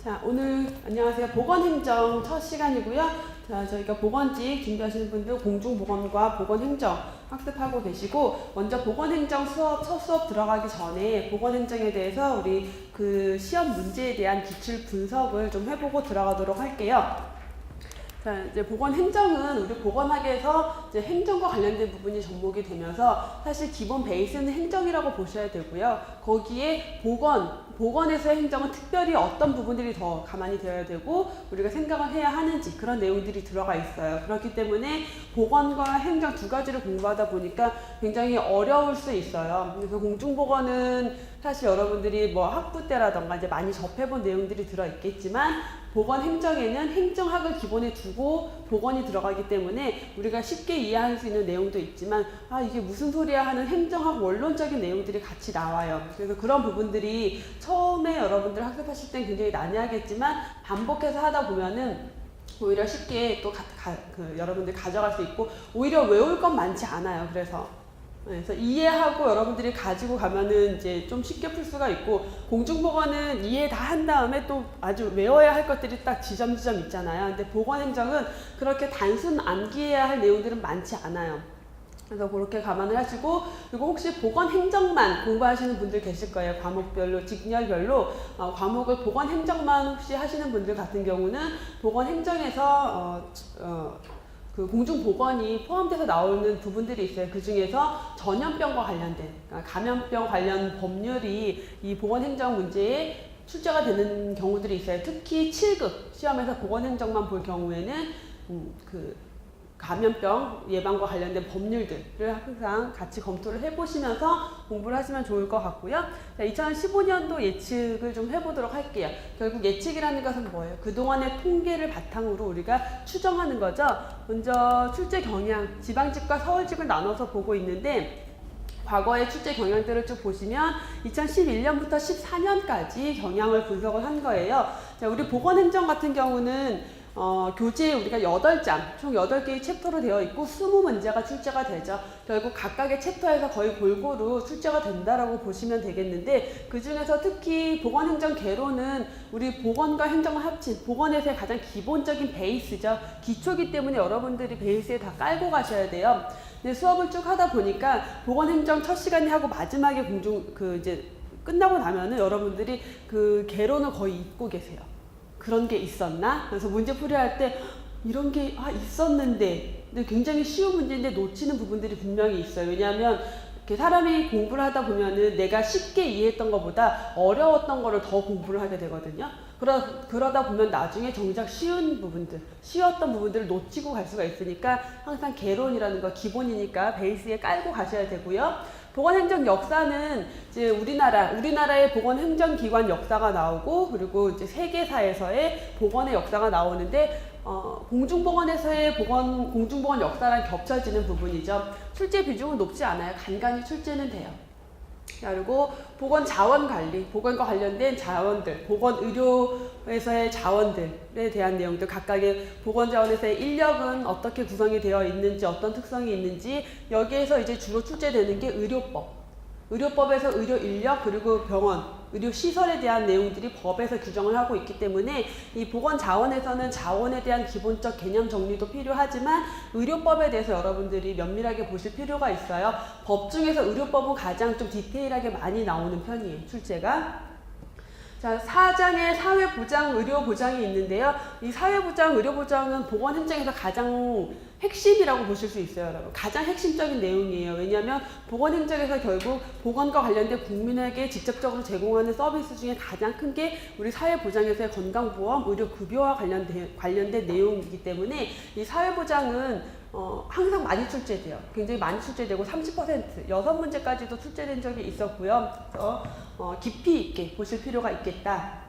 자, 오늘 안녕하세요. 보건행정 첫 시간이고요. 자, 저희가 보건직 준비하시는 분들 공중보건과 보건행정 학습하고 계시고, 먼저 보건행정 첫 수업 들어가기 전에 보건행정에 대해서 우리 그 시험 문제에 대한 기출 분석을 좀 해보고 들어가도록 할게요. 자, 이제 보건행정은 우리 보건학에서 이제 행정과 관련된 부분이 접목이 되면서 사실 기본 베이스는 행정이라고 보셔야 되고요. 거기에 보건에서의 행정은 특별히 어떤 부분들이 더 가만히 되어야 되고 우리가 생각을 해야 하는지 그런 내용들이 들어가 있어요. 그렇기 때문에 보건과 행정 두 가지를 공부하다 보니까 굉장히 어려울 수 있어요. 그래서 공중보건은 사실 여러분들이 뭐 학부 때라던가 이제 많이 접해본 내용들이 들어있겠지만 보건행정에는 행정학을 기본에 두고 보건이 들어가기 때문에 우리가 쉽게 이해할 수 있는 내용도 있지만 이게 무슨 소리야 하는 행정학 원론적인 내용들이 같이 나와요. 그래서 그런 부분들이 처음에 여러분들 학습하실 땐 굉장히 난해하겠지만 반복해서 하다 보면은 오히려 쉽게 또 여러분들 가져갈 수 있고 오히려 외울 건 많지 않아요. 그래서 이해하고 여러분들이 가지고 가면은 이제 좀 쉽게 풀 수가 있고, 공중보건은 이해 다 한 다음에 또 아주 외워야 할 것들이 딱 지점지점 있잖아요. 근데 보건행정은 그렇게 단순 암기해야 할 내용들은 많지 않아요. 그래서 그렇게 감안을 하시고, 그리고 혹시 보건행정만 공부하시는 분들 계실 거예요. 과목별로, 직렬별로 과목을 보건행정만 혹시 하시는 분들 같은 경우는 보건행정에서 그 공중보건이 포함돼서 나오는 부분들이 있어요. 그 중에서 전염병과 관련된, 그러니까 감염병 관련 법률이 이 보건행정 문제에 출제가 되는 경우들이 있어요. 특히 7급 시험에서 보건행정만 볼 경우에는 그 감염병 예방과 관련된 법률들을 항상 같이 검토를 해보시면서 공부를 하시면 좋을 것 같고요. 자, 2015년도 예측을 좀 해보도록 할게요. 결국 예측이라는 것은 뭐예요? 그동안의 통계를 바탕으로 우리가 추정하는 거죠. 먼저 출제 경향, 지방직과 서울직을 나눠서 보고 있는데, 과거의 출제 경향들을 쭉 보시면 2011년부터 14년까지 경향을 분석을 한 거예요. 자, 우리 보건행정 같은 경우는 교재에 우리가 8장, 총 8개의 챕터로 되어 있고 20문제가 출제가 되죠. 결국 각각의 챕터에서 거의 골고루 출제가 된다라고 보시면 되겠는데, 그 중에서 특히 보건행정 개론은 우리 보건과 행정을 합친 보건에서의 가장 기본적인 베이스죠. 기초기 때문에 여러분들이 베이스에 다 깔고 가셔야 돼요. 근데 수업을 쭉 하다 보니까 보건행정 첫 시간에 하고 마지막에 이제 끝나고 나면은 여러분들이 그 개론을 거의 잊고 계세요. 그런 게 있었나? 그래서 문제 풀이할 때 이런 게 있었는데, 근데 굉장히 쉬운 문제인데 놓치는 부분들이 분명히 있어요. 왜냐하면 이렇게 사람이 공부를 하다 보면은 내가 쉽게 이해했던 것보다 어려웠던 거를 더 공부를 하게 되거든요. 그러다 보면 나중에 정작 쉬웠던 부분들을 놓치고 갈 수가 있으니까 항상 개론이라는 거 기본이니까 베이스에 깔고 가셔야 되고요. 보건행정 역사는 이제 우리나라의 보건행정기관 역사가 나오고, 그리고 이제 세계사에서의 보건의 역사가 나오는데, 공중보건에서의 공중보건 역사랑 겹쳐지는 부분이죠. 출제 비중은 높지 않아요. 간간히 출제는 돼요. 그리고 보건자원관리, 보건과 관련된 자원들, 보건의료에서의 자원들에 대한 내용들, 각각의 보건자원에서의 인력은 어떻게 구성이 되어 있는지, 어떤 특성이 있는지, 여기에서 이제 주로 출제되는 게 의료법에서 의료인력, 그리고 병원, 의료시설에 대한 내용들이 법에서 규정을 하고 있기 때문에 이 보건자원에서는 자원에 대한 기본적 개념 정리도 필요하지만 의료법에 대해서 여러분들이 면밀하게 보실 필요가 있어요. 법 중에서 의료법은 가장 좀 디테일하게 많이 나오는 편이에요, 출제가. 자, 4장에 사회보장, 의료보장이 있는데요. 이 사회보장, 의료보장은 보건행정에서 가장 핵심이라고 보실 수 있어요, 여러분. 가장 핵심적인 내용이에요. 왜냐하면 보건행정에서 결국 보건과 관련된 국민에게 직접적으로 제공하는 서비스 중에 가장 큰 게 우리 사회보장에서의 건강보험, 의료급여와 관련된 내용이기 때문에 이 사회보장은 항상 많이 출제돼요. 굉장히 많이 출제되고 30%, 6문제까지도 출제된 적이 있었고요. 그래서 깊이 있게 보실 필요가 있겠다.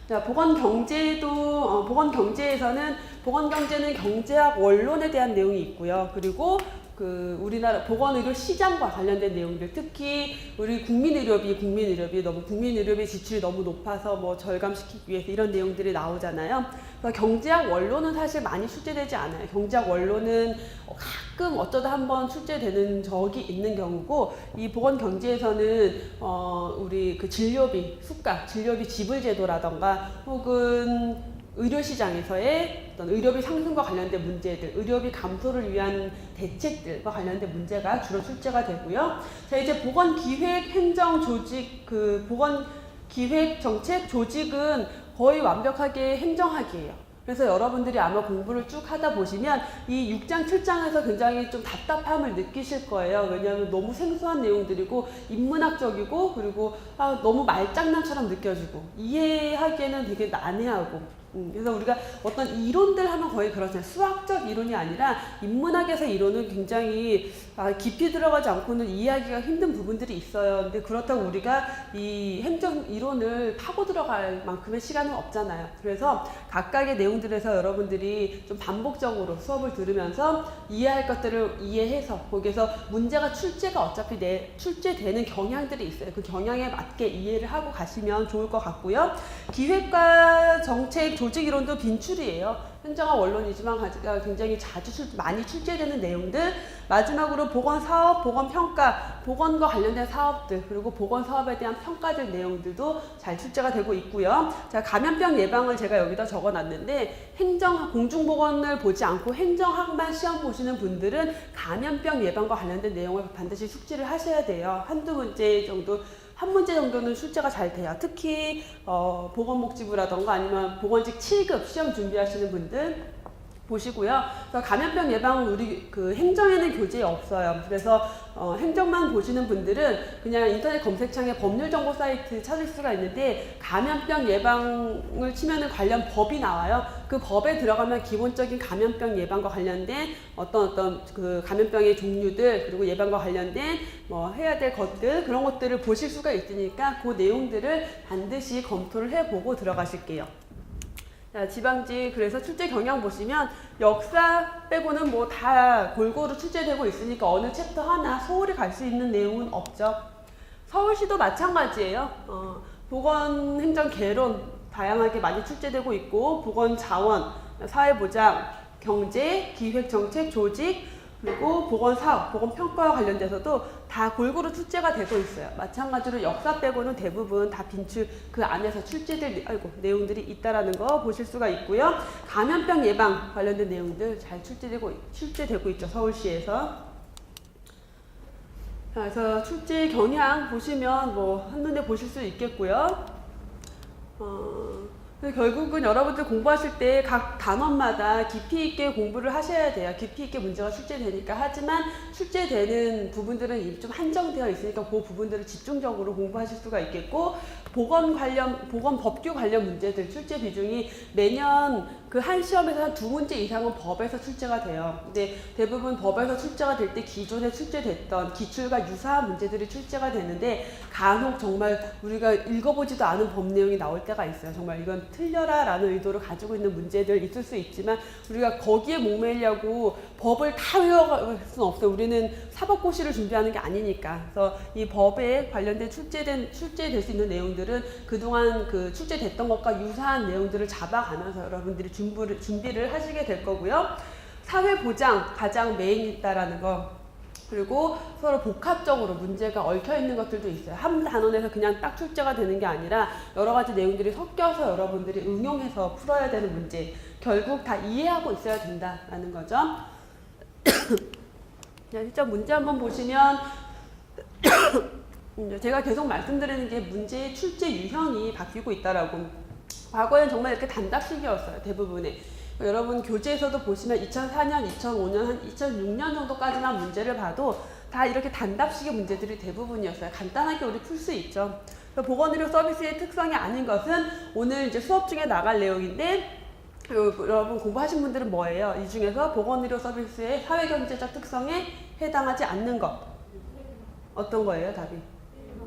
자, 보건경제에서는 보건경제는 경제학 원론에 대한 내용이 있고요. 그리고 우리나라 보건의료 시장과 관련된 내용들, 특히 우리 국민의료비 너무 국민의료비 지출이 너무 높아서 뭐 절감시키기 위해서 이런 내용들이 나오잖아요. 그래서 경제학 원로는 사실 많이 출제되지 않아요. 경제학 원로는 가끔 어쩌다 한번 출제되는 적이 있는 경우고, 이 보건 경제에서는 우리 그 진료비 지불제도라던가 혹은 의료시장에서의 어떤 의료비 상승과 관련된 문제들, 의료비 감소를 위한 대책들과 관련된 문제가 주로 출제가 되고요. 자, 이제 보건기획행정조직, 보건기획정책 조직은 거의 완벽하게 행정학이에요. 그래서 여러분들이 아마 공부를 쭉 하다 보시면 이 6장, 7장에서 굉장히 좀 답답함을 느끼실 거예요. 왜냐하면 너무 생소한 내용들이고 인문학적이고, 그리고 너무 말장난처럼 느껴지고 이해하기에는 되게 난해하고, 그래서 우리가 어떤 이론들 하면 거의 그렇잖아요. 수학적 이론이 아니라 인문학에서 이론은 굉장히 깊이 들어가지 않고는 이해하기가 힘든 부분들이 있어요. 근데 그렇다고 우리가 이 행정 이론을 파고 들어갈 만큼의 시간은 없잖아요. 그래서 각각의 내용들에서 여러분들이 좀 반복적으로 수업을 들으면서 이해할 것들을 이해해서 거기에서 문제가 출제가 어차피 출제되는 경향들이 있어요. 그 경향에 맞게 이해를 하고 가시면 좋을 것 같고요. 기획과 정책 조직 이론도 빈출이에요. 행정학 원론이지만 굉장히 많이 출제되는 내용들. 마지막으로 보건사업, 보건평가, 보건과 관련된 사업들, 그리고 보건사업에 대한 평가될 내용들도 잘 출제가 되고 있고요. 자, 감염병 예방을 제가 여기다 적어놨는데, 공중보건을 보지 않고 행정학만 시험 보시는 분들은 감염병 예방과 관련된 내용을 반드시 숙지를 하셔야 돼요. 한 문제 정도는 출제가 잘 돼요. 특히 보건복지부라던가 아니면 보건직 7급 시험 준비하시는 분들 보시고요. 그래서 감염병 예방은 우리 행정에는 교재에 없어요. 그래서 행정만 보시는 분들은 그냥 인터넷 검색창에 법률정보 사이트 찾을 수가 있는데, 감염병 예방을 치면은 관련 법이 나와요. 그 법에 들어가면 기본적인 감염병 예방과 관련된 어떤 그 감염병의 종류들, 그리고 예방과 관련된 해야 될 것들, 그런 것들을 보실 수가 있으니까 그 내용들을 반드시 검토를 해보고 들어가실게요. 자, 지방직, 그래서 출제 경향 보시면 역사 빼고는 뭐 다 골고루 출제되고 있으니까 어느 챕터 하나 소홀히 갈 수 있는 내용은 없죠. 서울시도 마찬가지예요. 보건행정 개론 다양하게 많이 출제되고 있고, 보건자원, 사회보장, 경제, 기획정책, 조직, 그리고 보건사업, 보건평가와 관련돼서도 다 골고루 출제가 되고 있어요. 마찬가지로 역사 빼고는 대부분 다 그 안에서 출제될 내용들이 있다라는 거 보실 수가 있고요. 감염병 예방 관련된 내용들 잘 출제되고 있죠, 서울시에서. 자, 그래서 출제 경향 보시면 한눈에 보실 수 있겠고요. 결국은 여러분들 공부하실 때 각 단원마다 깊이 있게 공부를 하셔야 돼요. 깊이 있게 문제가 출제되니까. 하지만 출제되는 부분들은 좀 한정되어 있으니까 그 부분들을 집중적으로 공부하실 수가 있겠고, 보건 법규 관련 문제들 출제 비중이 매년 그 한 시험에서 한 2문제 이상은 법에서 출제가 돼요. 근데 대부분 법에서 출제가 될 때 기존에 출제됐던 기출과 유사한 문제들이 출제가 되는데, 간혹 정말 우리가 읽어보지도 않은 법 내용이 나올 때가 있어요. 정말 이건 틀려라 라는 의도를 가지고 있는 문제들 있을 수 있지만, 우리가 거기에 목매려고 법을 다 외워갈 수는 없어요. 우리는 사법고시를 준비하는 게 아니니까. 그래서 이 법에 관련된 출제될 수 있는 내용들은 그동안 출제됐던 것과 유사한 내용들을 잡아가면서 여러분들이 준비를 하시게 될 거고요. 사회보장 가장 메인이다라는 거, 그리고 서로 복합적으로 문제가 얽혀 있는 것들도 있어요. 한 단원에서 그냥 딱 출제가 되는 게 아니라 여러 가지 내용들이 섞여서 여러분들이 응용해서 풀어야 되는 문제, 결국 다 이해하고 있어야 된다라는 거죠. 진짜 문제 한번 보시면 제가 계속 말씀드리는 게 문제의 출제 유형이 바뀌고 있다라고. 과거엔 정말 이렇게 단답식이었어요, 대부분의. 여러분 교재에서도 보시면 2004년, 2005년, 한 2006년 정도까지만 문제를 봐도 다 이렇게 단답식의 문제들이 대부분이었어요. 간단하게 우리 풀 수 있죠. 보건의료 서비스의 특성이 아닌 것은 오늘 이제 수업 중에 나갈 내용인데, 여러분 공부하신 분들은 뭐예요? 이 중에서 보건의료 서비스의 사회경제적 특성에 해당하지 않는 것. 어떤 거예요, 답이?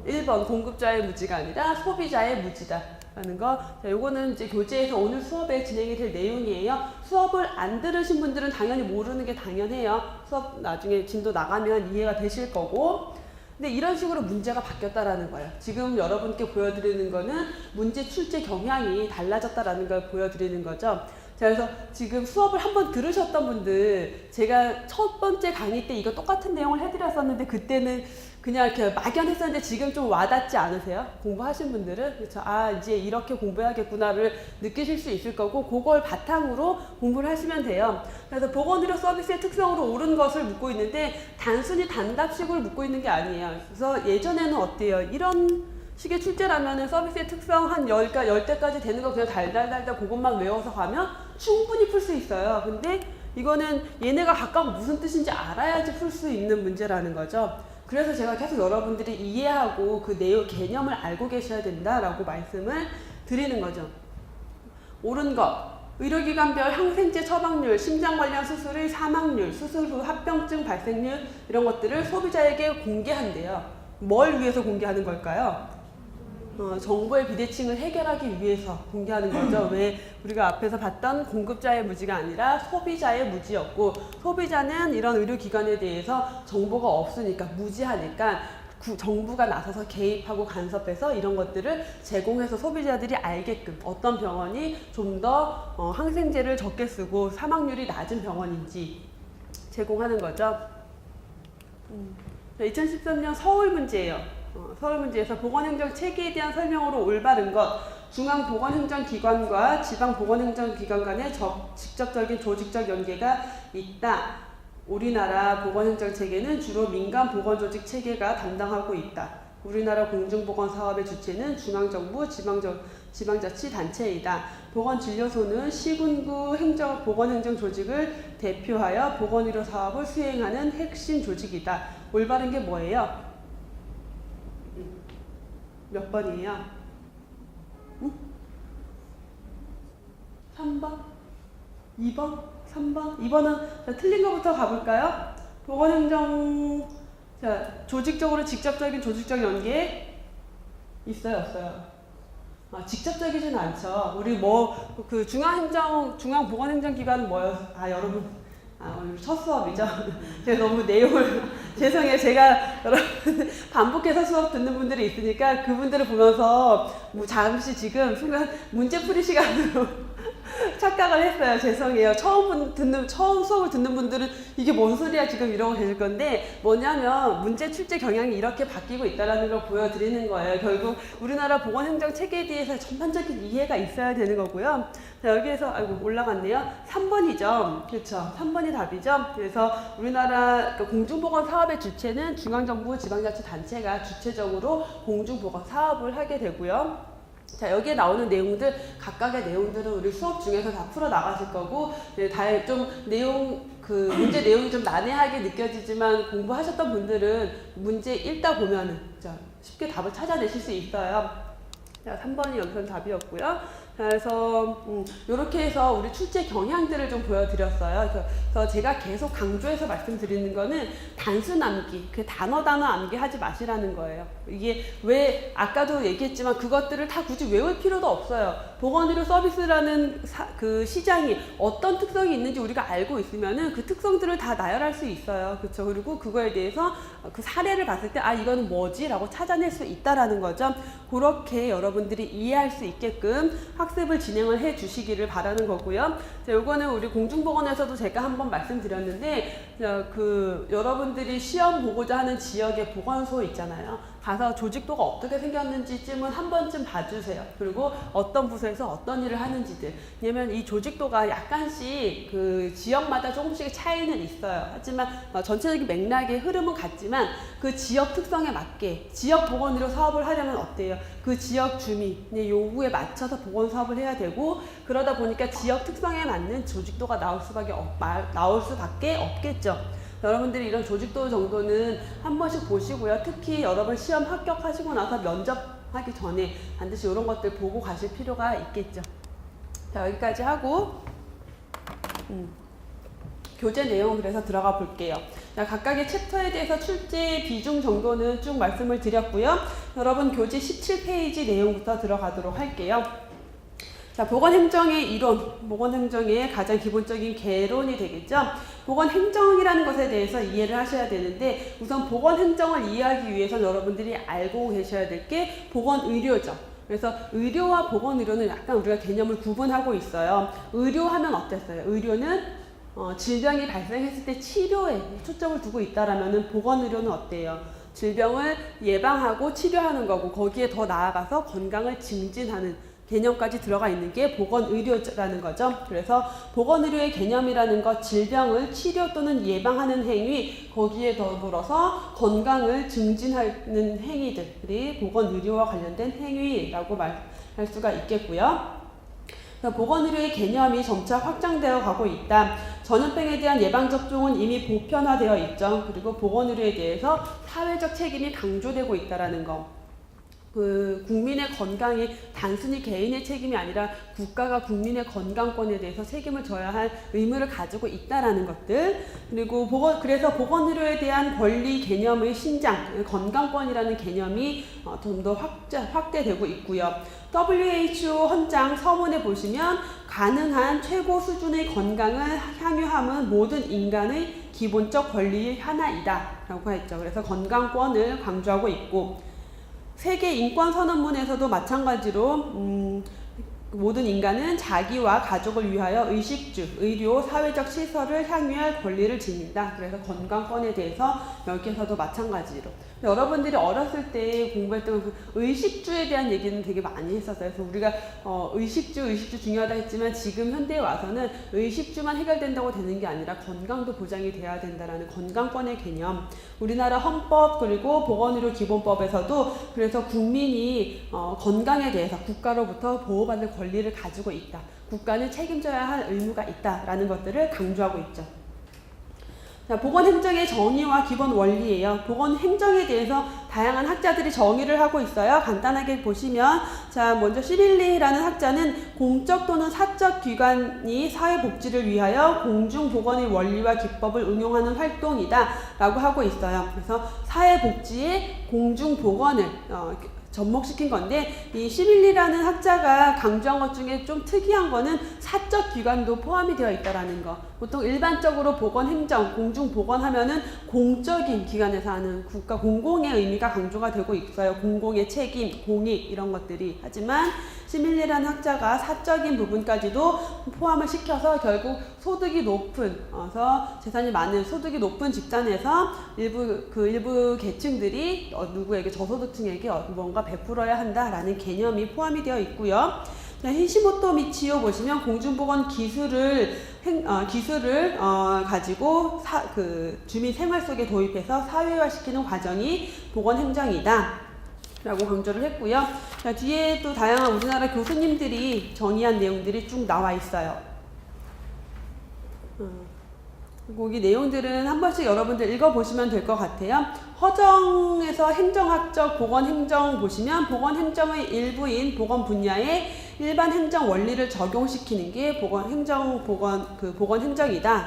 1번 공급자의 무지가 아니라 소비자의 무지다. 있다라는 거. 자, 요거는 이제 교재에서 오늘 수업에 진행이 될 내용이에요. 수업을 안 들으신 분들은 당연히 모르는 게 당연해요. 수업 나중에 진도 나가면 이해가 되실 거고. 근데 이런 식으로 문제가 바뀌었다라는 거예요. 지금 여러분께 보여드리는 거는 문제 출제 경향이 달라졌다라는 걸 보여드리는 거죠. 자, 그래서 지금 수업을 한번 들으셨던 분들, 제가 첫 번째 강의 때 이거 똑같은 내용을 해드렸었는데 그때는 그냥 이렇게 막연했었는데 지금 좀 와닿지 않으세요? 공부하신 분들은? 그렇죠. 아, 이제 이렇게 공부해야겠구나를 느끼실 수 있을 거고, 그걸 바탕으로 공부를 하시면 돼요. 그래서 보건의료 서비스의 특성으로 옳은 것을 묻고 있는데 단순히 단답식으로 묻고 있는 게 아니에요. 그래서 예전에는 어때요? 이런 식의 출제라면은 서비스의 특성 한 10대까지 되는 거 그냥 달달달달 그것만 외워서 가면 충분히 풀 수 있어요. 근데 이거는 얘네가 각각 무슨 뜻인지 알아야지 풀 수 있는 문제라는 거죠. 그래서 제가 계속 여러분들이 이해하고 그 내용, 개념을 알고 계셔야 된다라고 말씀을 드리는 거죠. 옳은 것. 의료기관별 항생제 처방률, 심장 관련 수술의 사망률, 수술 후 합병증 발생률 이런 것들을 소비자에게 공개한대요. 뭘 위해서 공개하는 걸까요? 정보의 비대칭을 해결하기 위해서 공개하는 거죠. 왜 우리가 앞에서 봤던 공급자의 무지가 아니라 소비자의 무지였고, 소비자는 이런 의료기관에 대해서 정보가 없으니까, 무지하니까 정부가 나서서 개입하고 간섭해서 이런 것들을 제공해서 소비자들이 알게끔 어떤 병원이 좀 더 항생제를 적게 쓰고 사망률이 낮은 병원인지 제공하는 거죠. 2013년 서울 문제예요. 서울 문제에서 보건행정 체계에 대한 설명으로 올바른 것, 중앙보건행정기관과 지방보건행정기관 간의 직접적인 조직적 연계가 있다. 우리나라 보건행정 체계는 주로 민간 보건조직 체계가 담당하고 있다. 우리나라 공중보건 사업의 주체는 중앙정부, 지방자치단체이다. 보건진료소는 시군구 보건행정 조직을 대표하여 보건의료 사업을 수행하는 핵심 조직이다. 올바른 게 뭐예요? 몇 번이에요? 3번? 2번? 3번? 2번은 틀린 것부터 가볼까요? 보건행정, 자, 조직적으로 직접적인 조직적 연계 있어요, 없어요? 직접적이지는 않죠. 우리 중앙보건행정기관은 뭐예요? 여러분. 오늘 첫 수업이죠? 제가 너무 내용을, 죄송해요. 제가 여러분 반복해서 수업 듣는 분들이 있으니까 그분들을 보면서 잠시 지금 순간 문제풀이 시간으로 착각을 했어요. 죄송해요. 처음 수업을 듣는 분들은 이게 뭔 소리야 지금 이러고 계실 건데, 뭐냐면 문제 출제 경향이 이렇게 바뀌고 있다는 걸 보여드리는 거예요. 결국 우리나라 보건행정 체계에 대해서 전반적인 이해가 있어야 되는 거고요. 자, 여기에서 올라갔네요. 3번이죠. 그렇죠. 3번이 답이죠. 그래서 우리나라 공중보건 사업의 주체는 중앙정부, 지방자치단체가 주체적으로 공중보건 사업을 하게 되고요. 자, 여기에 나오는 내용들, 각각의 내용들은 우리 수업 중에서 다 풀어 나가실 거고, 좀 문제 내용이 좀 난해하게 느껴지지만 공부하셨던 분들은 문제 읽다 보면은 쉽게 답을 찾아내실 수 있어요. 자, 3번이 여기서는 답이었고요. 그래서 이렇게 해서 우리 출제 경향들을 좀 보여드렸어요. 그래서 제가 계속 강조해서 말씀드리는 거는 단순 암기, 그 단어 암기 하지 마시라는 거예요. 이게 왜 아까도 얘기했지만 그것들을 다 굳이 외울 필요도 없어요. 보건의료 서비스라는 그 시장이 어떤 특성이 있는지 우리가 알고 있으면은 그 특성들을 다 나열할 수 있어요. 그렇죠? 그리고 그거에 대해서 그 사례를 봤을 때 이거는 뭐지? 라고 찾아낼 수 있다라는 거죠. 그렇게 여러분들이 이해할 수 있게끔 학습을 진행을 해 주시기를 바라는 거고요. 자, 요거는 우리 공중보건에서도 제가 한번 말씀드렸는데, 여러분들이 시험 보고자 하는 지역의 보건소 있잖아요. 가서 조직도가 어떻게 생겼는지쯤은 한 번쯤 봐주세요. 그리고 어떤 부서에서 어떤 일을 하는지들. 왜냐면 이 조직도가 약간씩 그 지역마다 조금씩 차이는 있어요. 하지만 전체적인 맥락의 흐름은 같지만 그 지역 특성에 맞게 지역 보건의료 사업을 하려면 어때요? 그 지역 주민의 요구에 맞춰서 보건 사업을 해야 되고, 그러다 보니까 지역 특성에 맞는 조직도가 나올 수밖에 없겠죠. 여러분들이 이런 조직도 정도는 한 번씩 보시고요. 특히 여러 번 시험 합격하시고 나서 면접하기 전에 반드시 이런 것들 보고 가실 필요가 있겠죠. 자, 여기까지 하고 교재 내용 그래서 들어가 볼게요. 자, 각각의 챕터에 대해서 출제 비중 정도는 쭉 말씀을 드렸고요. 여러분 교재 17페이지 내용부터 들어가도록 할게요. 자, 보건행정의 이론, 보건행정의 가장 기본적인 개론이 되겠죠. 보건행정이라는 것에 대해서 이해를 하셔야 되는데 우선 보건행정을 이해하기 위해서 여러분들이 알고 계셔야 될 게 보건의료죠. 그래서 의료와 보건의료는 약간 우리가 개념을 구분하고 있어요. 의료하면 어땠어요? 의료는 질병이 발생했을 때 치료에 초점을 두고 있다라면은 보건의료는 어때요? 질병을 예방하고 치료하는 거고 거기에 더 나아가서 건강을 증진하는 개념까지 들어가 있는 게 보건의료라는 거죠. 그래서 보건의료의 개념이라는 것, 질병을 치료 또는 예방하는 행위, 거기에 더불어서 건강을 증진하는 행위들이 보건의료와 관련된 행위라고 말할 수가 있겠고요. 보건의료의 개념이 점차 확장되어 가고 있다. 전염병에 대한 예방접종은 이미 보편화되어 있죠. 그리고 보건의료에 대해서 사회적 책임이 강조되고 있다는 거. 국민의 건강이 단순히 개인의 책임이 아니라 국가가 국민의 건강권에 대해서 책임을 져야 할 의무를 가지고 있다라는 것들. 그리고 그래서 보건의료에 대한 권리 개념의 신장, 건강권이라는 개념이 좀 더 확대되고 있고요. WHO 헌장 서문에 보시면 가능한 최고 수준의 건강을 향유함은 모든 인간의 기본적 권리의 하나이다 라고 했죠. 그래서 건강권을 강조하고 있고 세계 인권선언문에서도 마찬가지로 모든 인간은 자기와 가족을 위하여 의식주, 의료, 사회적 시설을 향유할 권리를 지닌다. 그래서 건강권에 대해서 여기에서도 마찬가지로. 여러분들이 어렸을 때 공부할 때 의식주에 대한 얘기는 되게 많이 했었어요. 그래서 우리가 의식주 중요하다 했지만 지금 현대에 와서는 의식주만 해결된다고 되는 게 아니라 건강도 보장이 돼야 된다라는 건강권의 개념. 우리나라 헌법 그리고 보건의료 기본법에서도 그래서 국민이 건강에 대해서 국가로부터 보호받을 권리를 가지고 있다. 국가는 책임져야 할 의무가 있다라는 것들을 강조하고 있죠. 자, 보건행정의 정의와 기본 원리예요. 보건행정에 대해서 다양한 학자들이 정의를 하고 있어요. 간단하게 보시면 자, 먼저 시빌리라는 학자는 공적 또는 사적 기관이 사회복지를 위하여 공중보건의 원리와 기법을 응용하는 활동이다 라고 하고 있어요. 그래서 사회복지의 공중보건을 접목시킨 건데 이 시빌리라는 학자가 강조한 것 중에 좀 특이한 거는 사적 기관도 포함이 되어 있다라는 거. 보통 일반적으로 보건행정, 공중보건하면은 공적인 기관에서 하는 국가 공공의 의미가 강조가 되고 있어요. 공공의 책임, 공익 이런 것들이. 하지만 시밀리라는 학자가 사적인 부분까지도 포함을 시켜서 결국 소득이 높은, 재산이 많은 소득이 높은 집단에서 일부 계층들이 누구에게 저소득층에게 뭔가 베풀어야 한다라는 개념이 포함이 되어 있고요. 히시모토 미치오 보시면 공중보건 기술을 가지고 주민 생활 속에 도입해서 사회화시키는 과정이 보건행정이다 라고 강조를 했고요. 자, 뒤에 또 다양한 우리나라 교수님들이 정의한 내용들이 쭉 나와 있어요. 거기 내용들은 한 번씩 여러분들 읽어보시면 될 것 같아요. 허정에서 행정학적 보건행정 보시면 보건행정의 일부인 보건 분야에 일반 행정 원리를 적용시키는 게 보건행정이다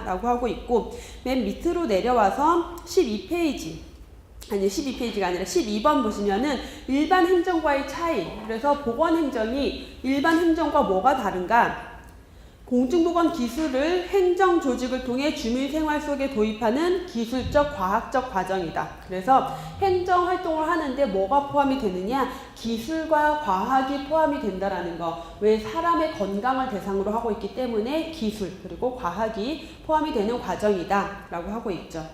라고 하고 있고 맨 밑으로 내려와서 12페이지가 아니라 12번 보시면은 일반 행정과의 차이. 그래서 보건행정이 일반 행정과 뭐가 다른가? 공중보건 기술을 행정 조직을 통해 주민 생활 속에 도입하는 기술적 과학적 과정이다. 그래서 행정 활동을 하는데 뭐가 포함이 되느냐? 기술과 과학이 포함이 된다라는 거. 왜 사람의 건강을 대상으로 하고 있기 때문에 기술 그리고 과학이 포함이 되는 과정이다 라고 하고 있죠.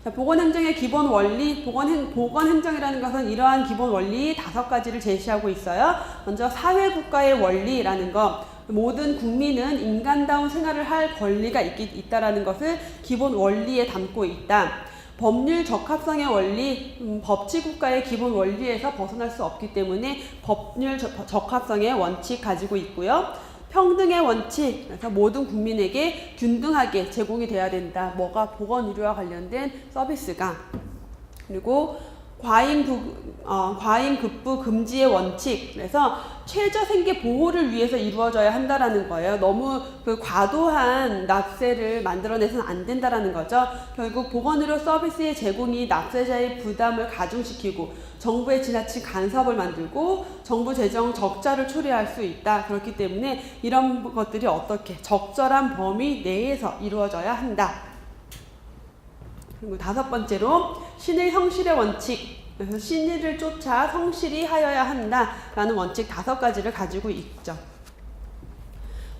자, 보건행정의 기본 원리, 보건행정이라는 것은 이러한 기본 원리 5가지를 제시하고 있어요. 먼저 사회국가의 원리라는 것. 모든 국민은 인간다운 생활을 할 권리가 있다라는 것을 기본 원리에 담고 있다. 법률 적합성의 원리, 법치국가의 기본 원리에서 벗어날 수 없기 때문에 법률 적합성의 원칙 가지고 있고요. 평등의 원칙, 그래서 모든 국민에게 균등하게 제공이 돼야 된다. 뭐가 보건의료와 관련된 서비스가. 그리고 과잉급부 금지의 원칙. 그래서 최저 생계 보호를 위해서 이루어져야 한다라는 거예요. 너무 그 과도한 납세를 만들어내서는 안 된다라는 거죠. 결국 보건의료 서비스의 제공이 납세자의 부담을 가중시키고 정부의 지나친 간섭을 만들고 정부 재정 적자를 초래할 수 있다. 그렇기 때문에 이런 것들이 어떻게 적절한 범위 내에서 이루어져야 한다. 그리고 5번째로 신의 성실의 원칙. 그래서 신의를 쫓아 성실히 하여야 한다라는 원칙 5가지를 가지고 있죠.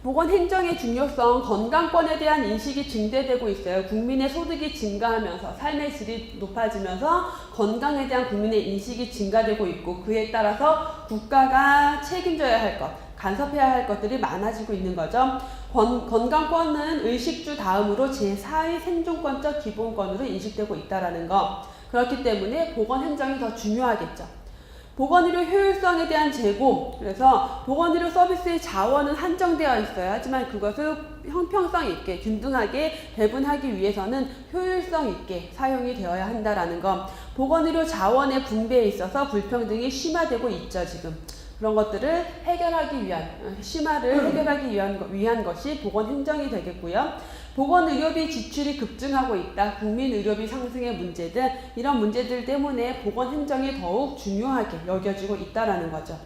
보건행정의 중요성, 건강권에 대한 인식이 증대되고 있어요. 국민의 소득이 증가하면서 삶의 질이 높아지면서 건강에 대한 국민의 인식이 증가되고 있고 그에 따라서 국가가 책임져야 할 것, 간섭해야 할 것들이 많아지고 있는 거죠. 건강권은 의식주 다음으로 제4의 생존권적 기본권으로 인식되고 있다는 거. 그렇기 때문에 보건행정이 더 중요하겠죠. 보건의료 효율성에 대한 제공. 그래서 보건의료 서비스의 자원은 한정되어 있어요. 하지만 그것을 형평성 있게 균등하게 배분하기 위해서는 효율성 있게 사용이 되어야 한다는 것. 보건의료 자원의 분배에 있어서 불평등이 심화되고 있죠. 지금. 그런 것들을 해결하기 위한, 심화를 해결하기 위한 것이 보건행정이 되겠고요. 보건의료비 지출이 급증하고 있다. 국민의료비 상승의 문제들, 이런 문제들 때문에 보건행정이 더욱 중요하게 여겨지고 있다는 거죠.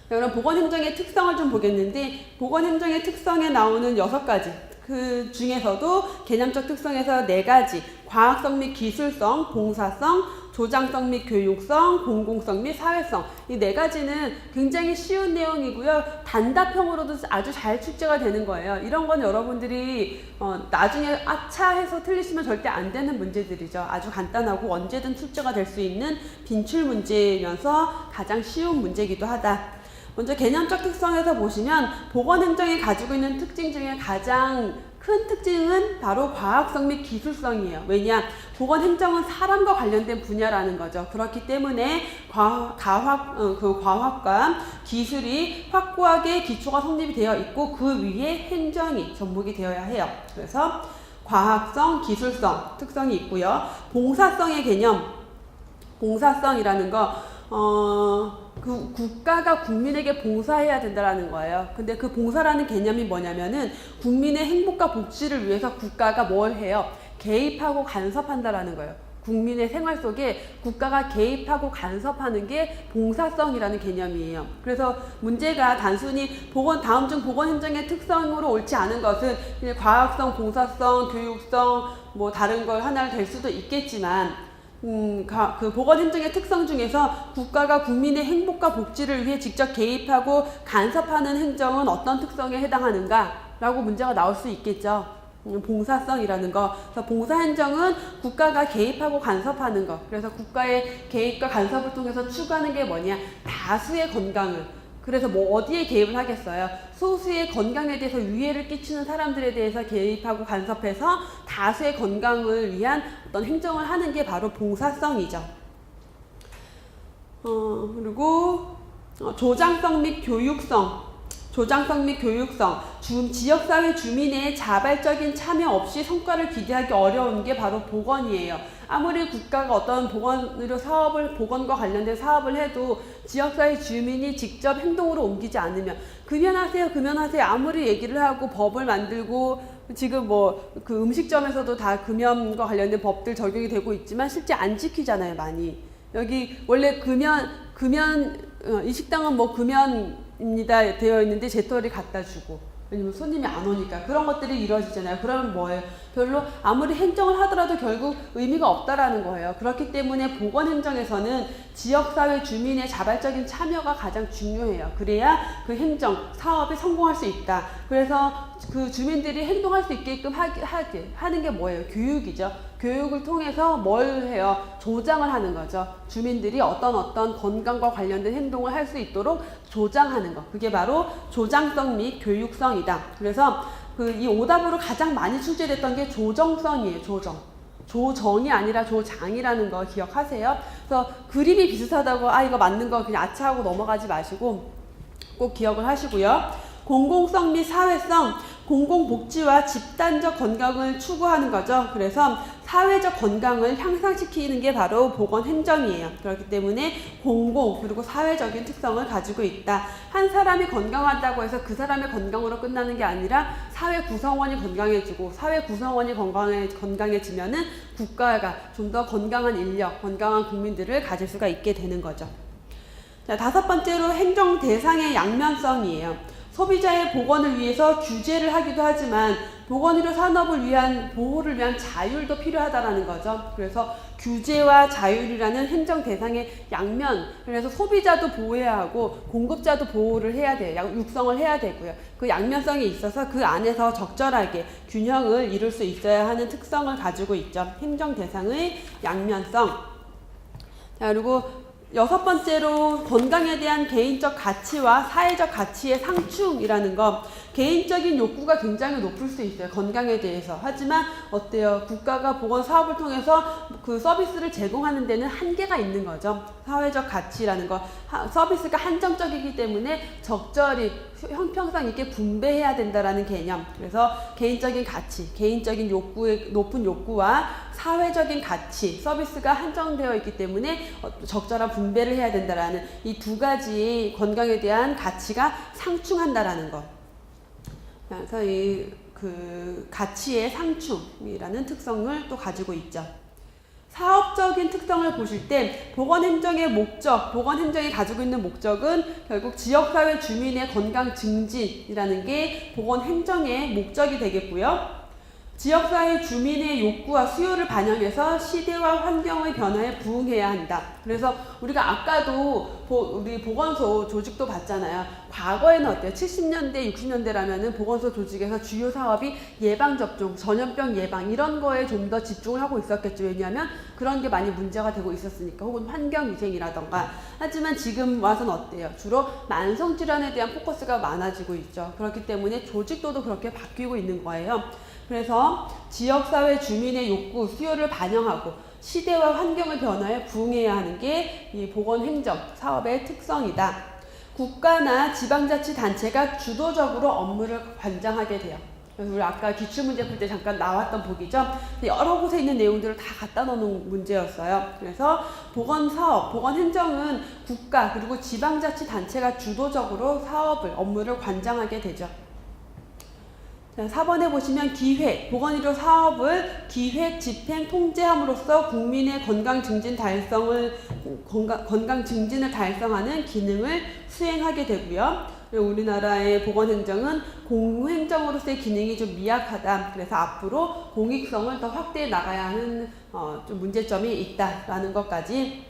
그럼 보건행정의 특성을 좀 보겠는데, 보건행정의 특성에 나오는 6가지, 그 중에서도 개념적 특성에서 4가지, 과학성 및 기술성, 봉사성, 조장성 및 교육성, 공공성 및 사회성. 이 4가지는 굉장히 쉬운 내용이고요. 단답형으로도 아주 잘 출제가 되는 거예요. 이런 건 여러분들이 나중에 아차 해서 틀리시면 절대 안 되는 문제들이죠. 아주 간단하고 언제든 출제가 될 수 있는 빈출 문제이면서 가장 쉬운 문제이기도 하다. 먼저 개념적 특성에서 보시면 보건행정이 가지고 있는 특징 중에 가장 큰 특징은 바로 과학성 및 기술성이에요. 왜냐? 보건행정은 사람과 관련된 분야라는 거죠. 그렇기 때문에 과학과 기술이 확고하게 기초가 성립이 되어 있고 그 위에 행정이 접목이 되어야 해요. 그래서 과학성, 기술성 특성이 있고요. 봉사성의 개념, 봉사성이라는 거 국가가 국민에게 봉사해야 된다는 거예요. 근데 그 봉사라는 개념이 뭐냐면은 국민의 행복과 복지를 위해서 국가가 뭘 해요? 개입하고 간섭한다라는 거예요. 국민의 생활 속에 국가가 개입하고 간섭하는 게 봉사성이라는 개념이에요. 그래서 문제가 단순히 다음 중 보건행정의 특성으로 옳지 않은 것은 그냥 과학성, 봉사성, 교육성 뭐 다른 걸 하나를 될 수도 있겠지만 그 보건행정의 특성 중에서 국가가 국민의 행복과 복지를 위해 직접 개입하고 간섭하는 행정은 어떤 특성에 해당하는가? 라고 문제가 나올 수 있겠죠. 봉사성이라는 거. 그래서 봉사행정은 국가가 개입하고 간섭하는 거. 그래서 국가의 개입과 간섭을 통해서 추구하는 게 뭐냐? 다수의 건강을. 그래서 뭐 어디에 개입을 하겠어요? 소수의 건강에 대해서 위해를 끼치는 사람들에 대해서 개입하고 간섭해서 다수의 건강을 위한 어떤 행정을 하는 게 바로 봉사성이죠. 그리고 조장성 및 교육성. 지역사회 주민의 자발적인 참여 없이 성과를 기대하기 어려운 게 바로 보건이에요. 아무리 국가가 어떤 보건의료 사업을, 보건과 관련된 사업을 해도 지역사회 주민이 직접 행동으로 옮기지 않으면 금연하세요 아무리 얘기를 하고 법을 만들고 지금 뭐 그 음식점에서도 다 금연과 관련된 법들 적용이 되고 있지만 실제 안 지키잖아요, 많이. 여기 원래 이 식당은 뭐 금연입니다 되어 있는데 제떨이 갖다 주고, 왜냐면 손님이 안 오니까 그런 것들이 이루어지잖아요. 그러면 뭐예요? 별로 아무리 행정을 하더라도 결국 의미가 없다라는 거예요. 그렇기 때문에 보건행정에서는 지역사회 주민의 자발적인 참여가 가장 중요해요. 그래야 그 행정, 사업이 성공할 수 있다. 그래서 그 주민들이 행동할 수 있게끔 하는 게 뭐예요? 교육이죠. 교육을 통해서 뭘 해요? 조장을 하는 거죠. 주민들이 어떤 건강과 관련된 행동을 할 수 있도록 조장하는 거. 그게 바로 조장성 및 교육성이다. 그래서 이 오답으로 가장 많이 출제됐던 게 조정성이에요. 조정이 아니라 조장이라는 거 기억하세요? 그래서 그림이 비슷하다고 이거 맞는 거 그냥 아차하고 넘어가지 마시고 꼭 기억을 하시고요. 공공성 및 사회성, 공공복지와 집단적 건강을 추구하는 거죠. 그래서 사회적 건강을 향상시키는 게 바로 보건행정이에요. 그렇기 때문에 공공 그리고 사회적인 특성을 가지고 있다. 한 사람이 건강하다고 해서 그 사람의 건강으로 끝나는 게 아니라 사회 구성원이 건강해지고 사회 구성원이 건강해지면은 국가가 좀 더 건강한 인력, 건강한 국민들을 가질 수가 있게 되는 거죠. 자, 다섯 번째로 행정 대상의 양면성이에요. 소비자의 보건을 위해서 규제를 하기도 하지만 보건의료 산업을 위한 보호를 위한 자율도 필요하다라는 거죠. 그래서 규제와 자율이라는 행정 대상의 양면, 그래서 소비자도 보호해야 하고 공급자도 보호를 해야 돼요. 육성을 해야 되고요. 그 양면성이 있어서 그 안에서 적절하게 균형을 이룰 수 있어야 하는 특성을 가지고 있죠. 행정 대상의 양면성. 자, 그리고 여섯 번째로 건강에 대한 개인적 가치와 사회적 가치의 상충이라는 거. 개인적인 욕구가 굉장히 높을 수 있어요. 건강에 대해서. 하지만 어때요? 국가가 보건 사업을 통해서 그 서비스를 제공하는 데는 한계가 있는 거죠. 사회적 가치라는 거. 서비스가 한정적이기 때문에 적절히 형평성 있게 분배해야 된다라는 개념. 그래서 개인적인 가치, 개인적인 욕구의 높은 욕구와 사회적인 가치, 서비스가 한정되어 있기 때문에 적절한 분배를 해야 된다라는 이 두 가지 건강에 대한 가치가 상충한다라는 것. 그래서 이 가치의 상충이라는 특성을 또 가지고 있죠. 사업적인 특성을 보실 때 보건행정의 목적, 보건행정이 가지고 있는 목적은 결국 지역사회 주민의 건강 증진이라는 게 보건행정의 목적이 되겠고요. 지역사회 주민의 욕구와 수요를 반영해서 시대와 환경의 변화에 부응해야 한다. 그래서 우리가 아까도 우리 보건소 조직도 봤잖아요. 과거에는 어때요? 70년대, 60년대라면은 보건소 조직에서 주요 사업이 예방접종, 전염병 예방 이런 거에 좀 더 집중을 하고 있었겠죠. 왜냐하면 그런 게 많이 문제가 되고 있었으니까. 혹은 환경위생이라던가. 하지만 지금 와서는 어때요? 주로 만성질환에 대한 포커스가 많아지고 있죠. 그렇기 때문에 조직도도 그렇게 바뀌고 있는 거예요. 그래서 지역사회 주민의 욕구, 수요를 반영하고 시대와 환경의 변화에 부응해야 하는 게 이 보건행정 사업의 특성이다. 국가나 지방자치단체가 주도적으로 업무를 관장하게 돼요. 그래서 우리 아까 기출문제 풀 때 잠깐 나왔던 보기죠. 여러 곳에 있는 내용들을 다 갖다 놓는 문제였어요. 그래서 보건사업, 보건행정은 국가 그리고 지방자치단체가 주도적으로 사업을, 업무를 관장하게 되죠. 자, 4번에 보시면 기획, 보건의료 사업을 기획, 집행, 통제함으로써 국민의 건강 증진을 달성하는 기능을 수행하게 되고요. 우리나라의 보건행정은 공행정으로서의 기능이 좀 미약하다. 그래서 앞으로 공익성을 더 확대해 나가야 하는 좀 문제점이 있다라는 것까지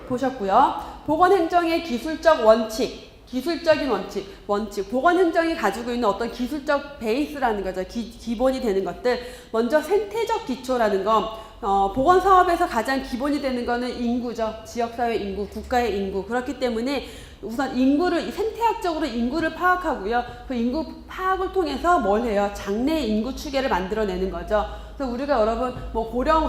보셨고요. 보건행정의 기술적 원칙. 기술적인 원칙. 보건행정이 가지고 있는 어떤 기술적 베이스라는 거죠. 기본이 되는 것들. 먼저 생태적 기초라는 거. 보건사업에서 가장 기본이 되는 거는 인구죠. 지역사회 인구, 국가의 인구. 그렇기 때문에 우선 생태학적으로 인구를 파악하고요. 그 인구 파악을 통해서 뭘 해요? 장래 인구 추계를 만들어내는 거죠. 그래서 우리가 여러분,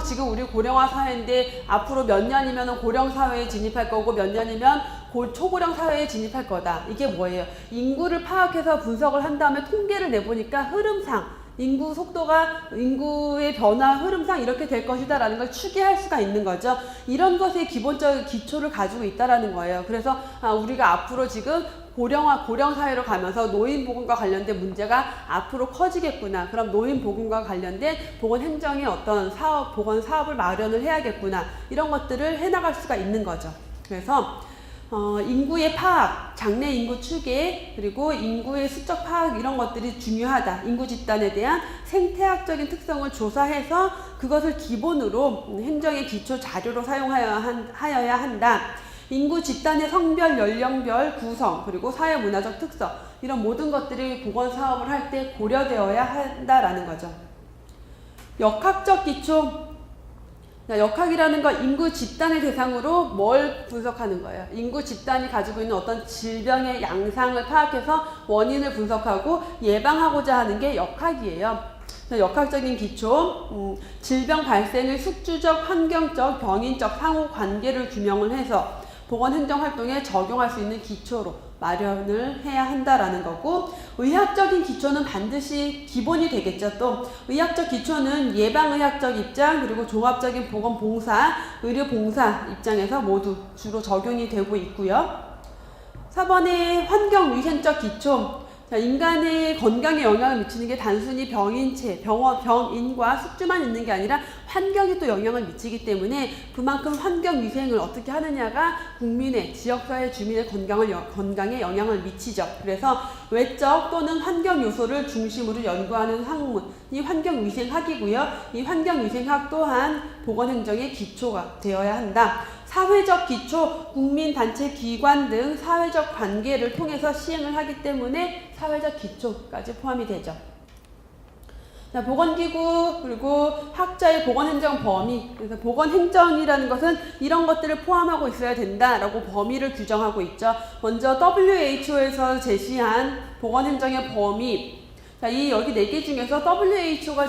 지금 우리 고령화 사회인데 앞으로 몇 년이면 고령 사회에 진입할 거고 몇 년이면 초고령 사회에 진입할 거다. 이게 뭐예요? 인구를 파악해서 분석을 한 다음에 통계를 내보니까 흐름상, 인구 속도가, 인구의 변화 흐름상 이렇게 될 것이다 라는 걸 추계할 수가 있는 거죠. 이런 것의 기본적인 기초를 가지고 있다라는 거예요. 그래서 우리가 앞으로 지금 고령 사회로 가면서 노인 보건과 관련된 문제가 앞으로 커지겠구나. 그럼 노인 보건과 관련된 보건 행정의 어떤 보건 사업을 마련을 해야겠구나. 이런 것들을 해나갈 수가 있는 거죠. 그래서 인구의 파악, 장래 인구 추계, 그리고 인구의 수적 파악 이런 것들이 중요하다. 인구 집단에 대한 생태학적인 특성을 조사해서 그것을 기본으로 행정의 기초 자료로 사용하여야 한다. 인구 집단의 성별, 연령별 구성, 그리고 사회 문화적 특성 이런 모든 것들이 보건 사업을 할 때 고려되어야 한다라는 거죠. 역학적 기초. 역학이라는 건 인구 집단을 대상으로 뭘 분석하는 거예요? 인구 집단이 가지고 있는 어떤 질병의 양상을 파악해서 원인을 분석하고 예방하고자 하는 게 역학이에요. 역학적인 기초, 질병 발생의 숙주적, 환경적, 병인적 상호 관계를 규명을 해서 보건행정 활동에 적용할 수 있는 기초로 마련을 해야 한다라는 거고, 의학적인 기초는 반드시 기본이 되겠죠. 또 의학적 기초는 예방의학적 입장, 그리고 종합적인 보건봉사, 의료봉사 입장에서 모두 주로 적용이 되고 있고요. 4번에 환경위생적 기초. 자, 인간의 건강에 영향을 미치는 게 단순히 병인체, 병인과 숙주만 있는 게 아니라 환경에 또 영향을 미치기 때문에 그만큼 환경위생을 어떻게 하느냐가 국민의, 지역사회 주민의 건강에 영향을 미치죠. 그래서 외적 또는 환경 요소를 중심으로 연구하는 학문이 환경위생학이고요. 이 환경위생학 또한 보건행정의 기초가 되어야 한다. 사회적 기초, 국민단체 기관 등 사회적 관계를 통해서 시행을 하기 때문에 사회적 기초까지 포함이 되죠. 자, 보건기구, 그리고 학자의 보건행정 범위. 그래서 보건행정이라는 것은 이런 것들을 포함하고 있어야 된다라고 범위를 규정하고 있죠. 먼저 WHO에서 제시한 보건행정의 범위. 자, 이 여기 4개 중에서 WHO가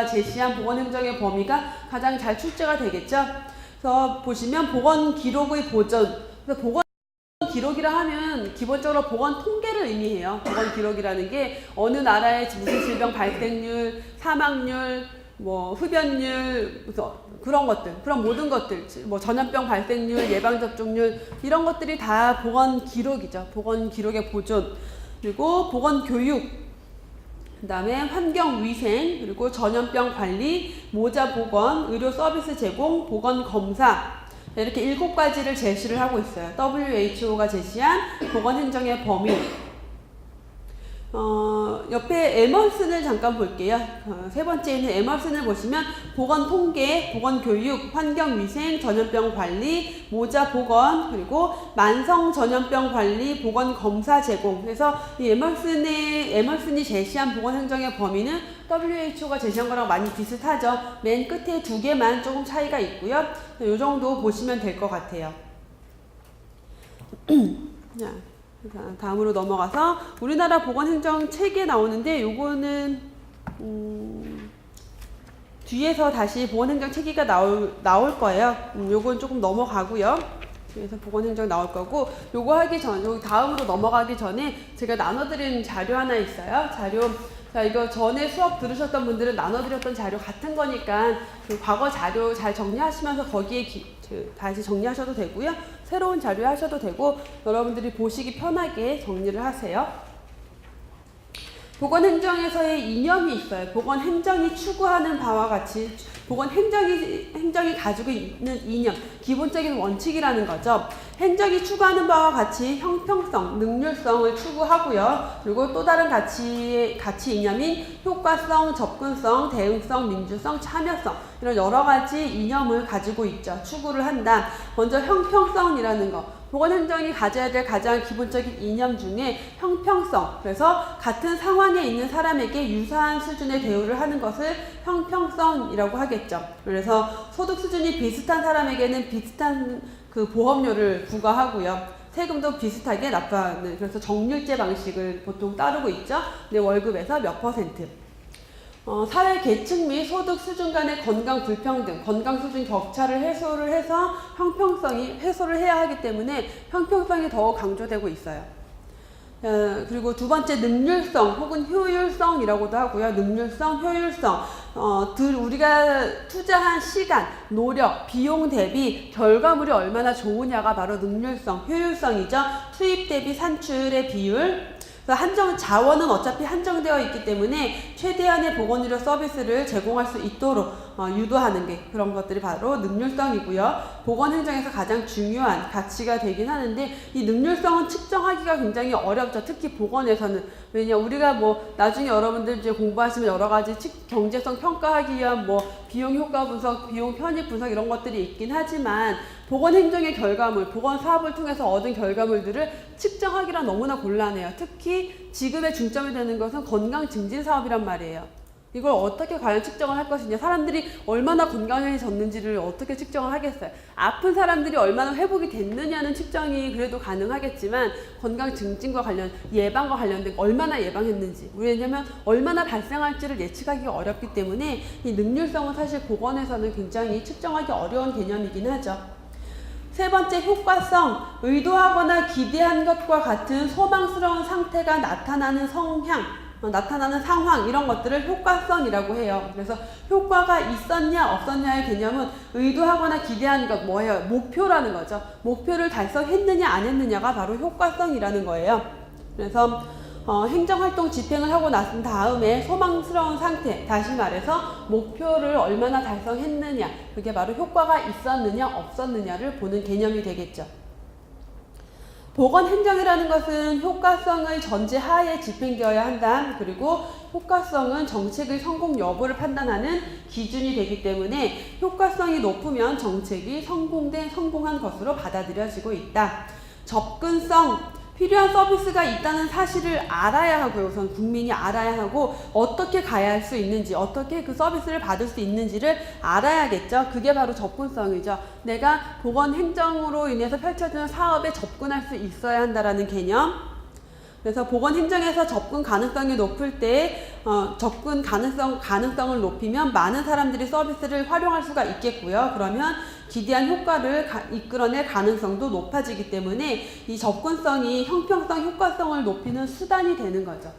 제시한 보건행정의 범위가 가장 잘 출제가 되겠죠. 그래서 보시면 보건 기록의 보존. 그래서 보건 기록이라 하면 기본적으로 보건 통계를 의미해요. 보건 기록이라는 게 어느 나라의 무슨 질병 발생률, 사망률, 뭐 흡연율, 그런 것들, 그런 모든 것들, 뭐 전염병 발생률, 예방 접종률 이런 것들이 다 보건 기록이죠. 보건 기록의 보존. 그리고 보건 교육. 그 다음에 환경위생, 그리고 전염병 관리, 모자 보건, 의료 서비스 제공, 보건 검사, 이렇게 7가지를 제시를 하고 있어요. WHO가 제시한 보건행정의 범위. 옆에 에머슨을 잠깐 볼게요. 3번째에 있는 에머슨을 보시면 보건통계, 보건교육, 환경위생, 전염병 관리, 모자 보건, 그리고 만성전염병 관리, 보건검사 제공. 그래서 이 에머슨이 제시한 보건행정의 범위는 WHO가 제시한 거랑 많이 비슷하죠. 맨 끝에 2개만 조금 차이가 있고요. 이 정도 보시면 될 것 같아요. 자, 다음으로 넘어가서 우리나라 보건행정 책에 나오는데 요거는 뒤에서 다시 보건행정 체계가 나올 거예요. 요건 조금 넘어가고요. 뒤에서 보건행정 나올 거고, 요거 하기 전, 요 다음으로 넘어가기 전에 제가 나눠드린 자료 하나 있어요. 자, 이거 전에 수업 들으셨던 분들은 나눠드렸던 자료 같은 거니까 그 과거 자료 잘 정리하시면서 거기에 다시 정리하셔도 되고요. 새로운 자료 하셔도 되고, 여러분들이 보시기 편하게 정리를 하세요. 보건행정에서의 이념이 있어요. 보건행정이 추구하는 바와 같이 보건행정이 가지고 있는 이념, 기본적인 원칙이라는 거죠. 행정이 추구하는 바와 같이 형평성, 능률성을 추구하고요. 그리고 또 다른 가치 이념인 효과성, 접근성, 대응성, 민주성, 참여성, 이런 여러 가지 이념을 가지고 있죠. 추구를 한다. 먼저 형평성이라는 거. 보건행정이 가져야 될 가장 기본적인 이념 중에 형평성. 그래서 같은 상황에 있는 사람에게 유사한 수준의 대우를 하는 것을 형평성이라고 하겠죠. 그래서 소득 수준이 비슷한 사람에게는 비슷한 그 보험료를 부과하고요. 세금도 비슷하게 납부하는, 그래서 정률제 방식을 보통 따르고 있죠. 내 월급에서 몇 %. 사회 계층 및 소득 수준 간의 건강 불평등, 건강 수준 격차를 해소를 해서 해소를 해야 하기 때문에 형평성이 더욱 강조되고 있어요. 그리고 2번째 능률성 혹은 효율성이라고도 하고요. 능률성, 효율성. 우리가 투자한 시간, 노력, 비용 대비 결과물이 얼마나 좋으냐가 바로 능률성, 효율성이죠. 투입 대비 산출의 비율. 자원은 어차피 한정되어 있기 때문에 최대한의 보건의료 서비스를 제공할 수 있도록 유도하는 게, 그런 것들이 바로 능률성이고요. 보건행정에서 가장 중요한 가치가 되긴 하는데, 이 능률성은 측정하기가 굉장히 어렵죠. 특히 보건에서는. 왜냐, 우리가 나중에 여러분들 이제 공부하시면 여러 가지 경제성 평가하기 위한 비용 효과 분석, 비용 편입 분석 이런 것들이 있긴 하지만, 보건행정의 결과물, 보건사업을 통해서 얻은 결과물들을 측정하기란 너무나 곤란해요. 특히 지급에 중점이 되는 것은 건강증진사업이란 말이에요. 이걸 어떻게 과연 측정을 할 것이냐. 사람들이 얼마나 건강해졌는지를 어떻게 측정을 하겠어요. 아픈 사람들이 얼마나 회복이 됐느냐는 측정이 그래도 가능하겠지만, 건강증진과 예방과 관련된 얼마나 예방했는지, 왜냐면 얼마나 발생할지를 예측하기가 어렵기 때문에 이 능률성은 사실 보건에서는 굉장히 측정하기 어려운 개념이긴 하죠. 세 번째 효과성, 의도하거나 기대한 것과 같은 소망스러운 상태가 나타나는 성향, 나타나는 상황, 이런 것들을 효과성이라고 해요. 그래서 효과가 있었냐 없었냐의 개념은 의도하거나 기대한 것 뭐예요? 목표라는 거죠. 목표를 달성했느냐 안 했느냐가 바로 효과성이라는 거예요. 그래서 행정활동 집행을 하고 나선 다음에 소망스러운 상태, 다시 말해서 목표를 얼마나 달성했느냐, 그게 바로 효과가 있었느냐 없었느냐를 보는 개념이 되겠죠. 보건행정이라는 것은 효과성의 전제하에 집행되어야 한다. 그리고 효과성은 정책의 성공 여부를 판단하는 기준이 되기 때문에 효과성이 높으면 정책이 성공한 것으로 받아들여지고 있다. 접근성, 필요한 서비스가 있다는 사실을 알아야 하고요. 우선 국민이 알아야 하고 어떻게 가야 할 수 있는지, 어떻게 그 서비스를 받을 수 있는지를 알아야겠죠. 그게 바로 접근성이죠. 내가 보건행정으로 인해서 펼쳐지는 사업에 접근할 수 있어야 한다라는 개념. 그래서 보건행정에서 접근 가능성이 높을 때 접근 가능성을 높이면 많은 사람들이 서비스를 활용할 수가 있겠고요. 그러면 기대한 효과를 이끌어낼 가능성도 높아지기 때문에 이 접근성이 형평성, 효과성을 높이는 수단이 되는 거죠.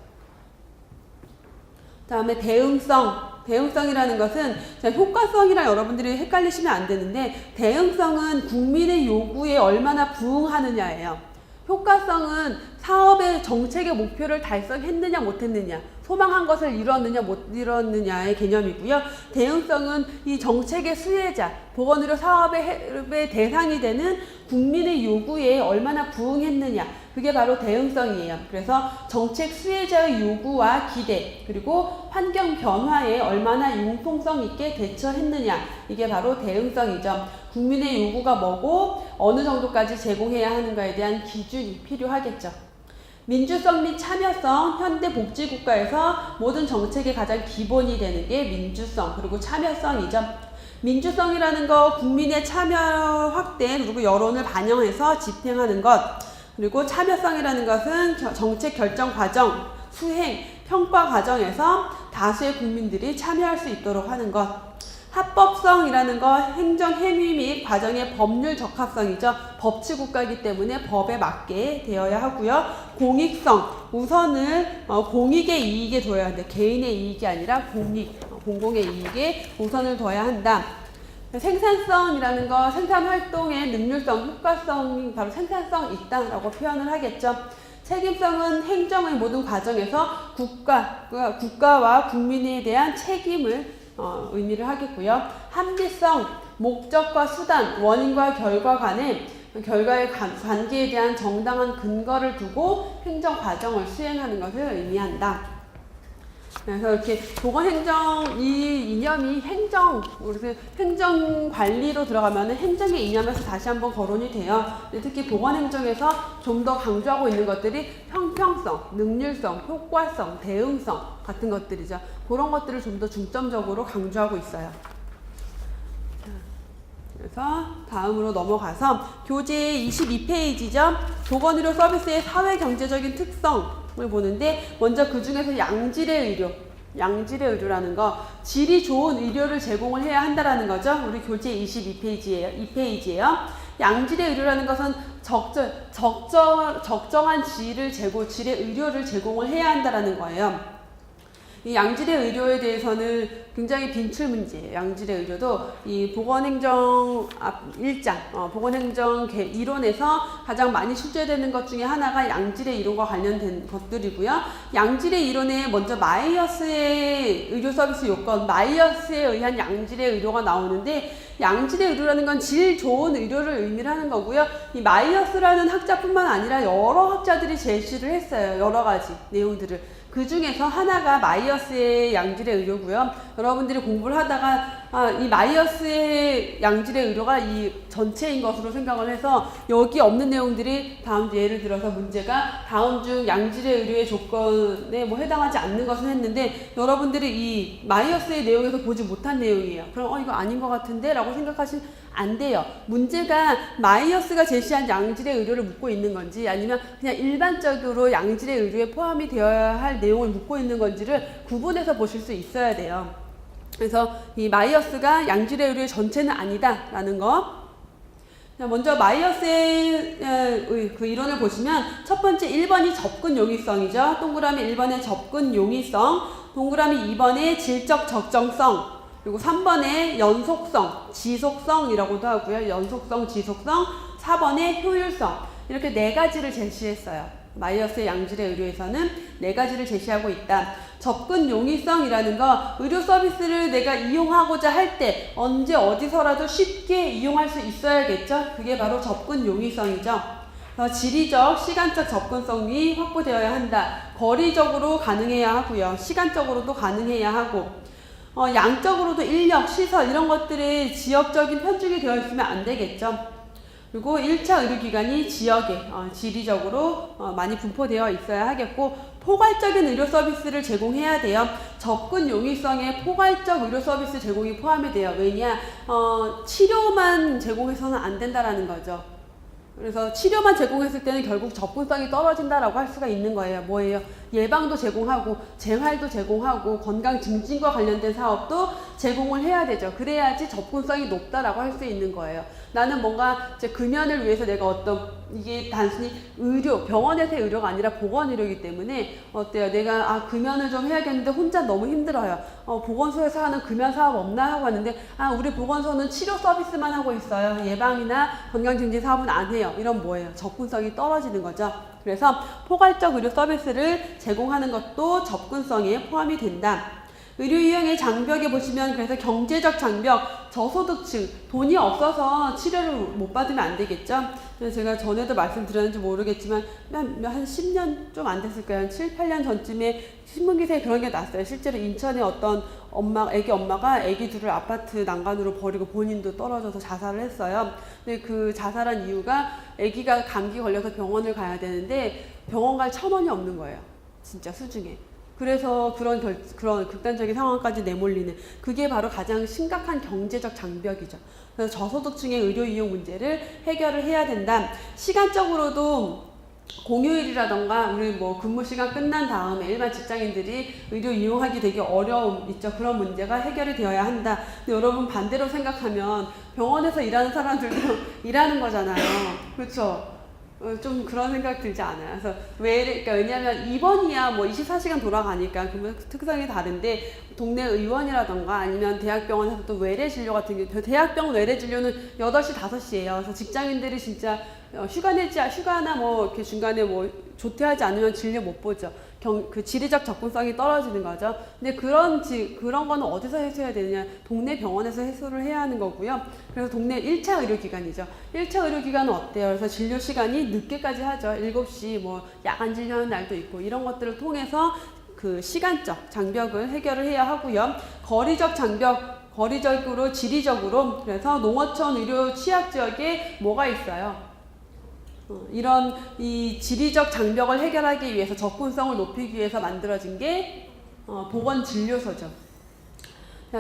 다음에 대응성이라는 것은 효과성이랑 여러분들이 헷갈리시면 안 되는데, 대응성은 국민의 요구에 얼마나 부응하느냐예요. 효과성은 사업의 정책의 목표를 달성했느냐 못했느냐, 소망한 것을 이뤘느냐 못 이뤘느냐의 개념이고요. 대응성은 이 정책의 수혜자, 보건의료 사업의 대상이 되는 국민의 요구에 얼마나 부응했느냐, 그게 바로 대응성이에요. 그래서 정책 수혜자의 요구와 기대, 그리고 환경 변화에 얼마나 융통성 있게 대처했느냐, 이게 바로 대응성이죠. 국민의 요구가 뭐고 어느 정도까지 제공해야 하는가에 대한 기준이 필요하겠죠. 민주성 및 참여성, 현대 복지국가에서 모든 정책의 가장 기본이 되는 게 민주성, 그리고 참여성이죠. 민주성이라는 거, 국민의 참여 확대, 그리고 여론을 반영해서 집행하는 것. 그리고 참여성이라는 것은 정책 결정 과정, 수행, 평가 과정에서 다수의 국민들이 참여할 수 있도록 하는 것. 합법성이라는 거, 행정 행위 및 과정의 법률 적합성이죠. 법치국가이기 때문에 법에 맞게 되어야 하고요. 공익성, 우선을 공익의 이익에 둬야 한다. 개인의 이익이 아니라 공공의 이익에 우선을 둬야 한다. 생산성이라는 거, 생산활동의 능률성, 효과성이 바로 생산성 있다라고 표현을 하겠죠. 책임성은 행정의 모든 과정에서 국가와 국민에 대한 책임을 의미를 하겠고요. 합리성, 목적과 수단, 원인과 결과 간의 결과의 관계에 대한 정당한 근거를 두고 행정 과정을 수행하는 것을 의미한다. 그래서 이렇게 보건행정, 이 이념이 행정 관리로 들어가면 행정의 이념에서 다시 한번 거론이 돼요. 특히 보건행정에서 좀 더 강조하고 있는 것들이 형평성, 능률성, 효과성, 대응성 같은 것들이죠. 그런 것들을 좀 더 중점적으로 강조하고 있어요. 그래서 다음으로 넘어가서 교재 22페이지죠. 보건의료 서비스의 사회경제적인 특성 을 보는데, 먼저 그 중에서 양질의 의료라는 거, 질이 좋은 의료를 제공을 해야 한다라는 거죠. 우리 교재 2페이지예요. 양질의 의료라는 것은 적정한 질의 의료를 제공을 해야 한다라는 거예요. 이 양질의 의료에 대해서는 굉장히 빈출 문제예요. 양질의 의료도 이 보건행정 1장, 보건행정 이론에서 가장 많이 출제되는 것 중에 하나가 양질의 이론과 관련된 것들이고요. 양질의 이론에 먼저 마이어스의 의료 서비스 요건, 마이어스에 의한 양질의 의료가 나오는데, 양질의 의료라는 건 질 좋은 의료를 의미를 하는 거고요. 이 마이어스라는 학자뿐만 아니라 여러 학자들이 제시를 했어요. 여러 가지 내용들을. 그 중에서 하나가 마이어스의 양질의 의료고요. 여러분들이 공부를 하다가 이 마이어스의 양질의 의료가 이 전체인 것으로 생각을 해서 여기 없는 내용들이 예를 들어서 문제가 다음 중 양질의 의료의 조건에 해당하지 않는 것은 했는데, 여러분들이 이 마이어스의 내용에서 보지 못한 내용이에요. 그럼 이거 아닌 것 같은데? 라고 생각하시면 안 돼요. 문제가 마이어스가 제시한 양질의 의료를 묻고 있는 건지, 아니면 그냥 일반적으로 양질의 의료에 포함이 되어야 할 내용을 묻고 있는 건지를 구분해서 보실 수 있어야 돼요. 그래서 이 마이어스가 양질의 의료의 전체는 아니다라는 거. 자, 먼저 마이어스의 그 이론을 보시면 첫 번째 1번이 접근 용이성이죠. 동그라미 1번의 접근 용이성, 동그라미 2번의 질적 적정성, 그리고 3번의 연속성, 지속성이라고도 하고요. 연속성, 지속성, 4번의 효율성. 이렇게 네 가지를 제시했어요. 마이어스의 양질의 의료에서는 네 가지를 제시하고 있다. 접근 용이성이라는 거, 의료 서비스를 내가 이용하고자 할 때 언제 어디서라도 쉽게 이용할 수 있어야겠죠. 그게 바로 접근 용이성이죠. 지리적, 시간적 접근성이 확보되어야 한다. 거리적으로 가능해야 하고요. 시간적으로도 가능해야 하고, 양적으로도 인력, 시설 이런 것들이 지역적인 편중이 되어 있으면 안 되겠죠. 그리고 1차 의료기관이 지역에 지리적으로 많이 분포되어 있어야 하겠고, 포괄적인 의료 서비스를 제공해야 돼요. 접근 용이성에 포괄적 의료 서비스 제공이 포함이 돼요. 왜냐? 치료만 제공해서는 안 된다라는 거죠. 그래서 치료만 제공했을 때는 결국 접근성이 떨어진다라고 할 수가 있는 거예요. 뭐예요? 예방도 제공하고 재활도 제공하고 건강 증진과 관련된 사업도 제공을 해야 되죠. 그래야지 접근성이 높다라고 할 수 있는 거예요. 나는 뭔가 이제 금연을 위해서 내가 이게 단순히 병원에서의 의료가 아니라 보건의료이기 때문에 어때요? 내가 금연을 좀 해야겠는데 혼자 너무 힘들어요. 보건소에서 하는 금연 사업 없나 하고 왔는데 우리 보건소는 치료 서비스만 하고 있어요. 예방이나 건강 증진 사업은 안 해요. 이런 뭐예요? 접근성이 떨어지는 거죠. 그래서 포괄적 의료 서비스를 제공하는 것도 접근성에 포함이 된다. 의료 이용의 장벽에 보시면 그래서 경제적 장벽, 저소득층, 돈이 없어서 치료를 못 받으면 안 되겠죠. 제가 전에도 말씀드렸는지 모르겠지만 한 10년 좀 안 됐을 거예요. 한 7, 8년 전쯤에 신문기사에 그런 게 났어요. 실제로 인천에 어떤 애기 엄마가 애기 둘을 아파트 난간으로 버리고 본인도 떨어져서 자살을 했어요. 근데 그 자살한 이유가 애기가 감기 걸려서 병원을 가야 되는데 병원 갈 1,000원이 없는 거예요. 진짜 수중에. 그래서 그런 극단적인 상황까지 내몰리는, 그게 바로 가장 심각한 경제적 장벽이죠. 그래서 저소득층의 의료 이용 문제를 해결을 해야 된다. 시간적으로도 공휴일이라던가 우리 근무 시간 끝난 다음에 일반 직장인들이 의료 이용하기 되게 어려움 있죠. 그런 문제가 해결이 되어야 한다. 근데 여러분 반대로 생각하면 병원에서 일하는 사람들도 일하는 거잖아요. 그렇죠? 좀 그런 생각 들지 않아요. 그래서 그러니까 왜냐면 입원이야 24시간 돌아가니까 그러면 특성이 다른데, 동네 의원이라던가 아니면 대학병원에서 또 외래 진료 같은 게, 대학병원 외래 진료는 8시, 5시예요. 그래서 직장인들이 진짜 휴가나 이렇게 중간에 조퇴하지 않으면 진료 못 보죠. 그 지리적 접근성이 떨어지는 거죠. 근데 그런 거는 어디서 해소해야 되느냐? 동네 병원에서 해소를 해야 하는 거고요. 그래서 동네 1차 의료기관이죠. 1차 의료기관은 어때요? 그래서 진료 시간이 늦게까지 하죠. 7시, 야간 진료하는 날도 있고, 이런 것들을 통해서 그 시간적 장벽을 해결을 해야 하고요. 거리적 장벽, 거리적으로, 지리적으로, 그래서 농어촌 의료 취약 지역에 뭐가 있어요? 이런 이 지리적 장벽을 해결하기 위해서, 접근성을 높이기 위해서 만들어진 게 보건진료소죠.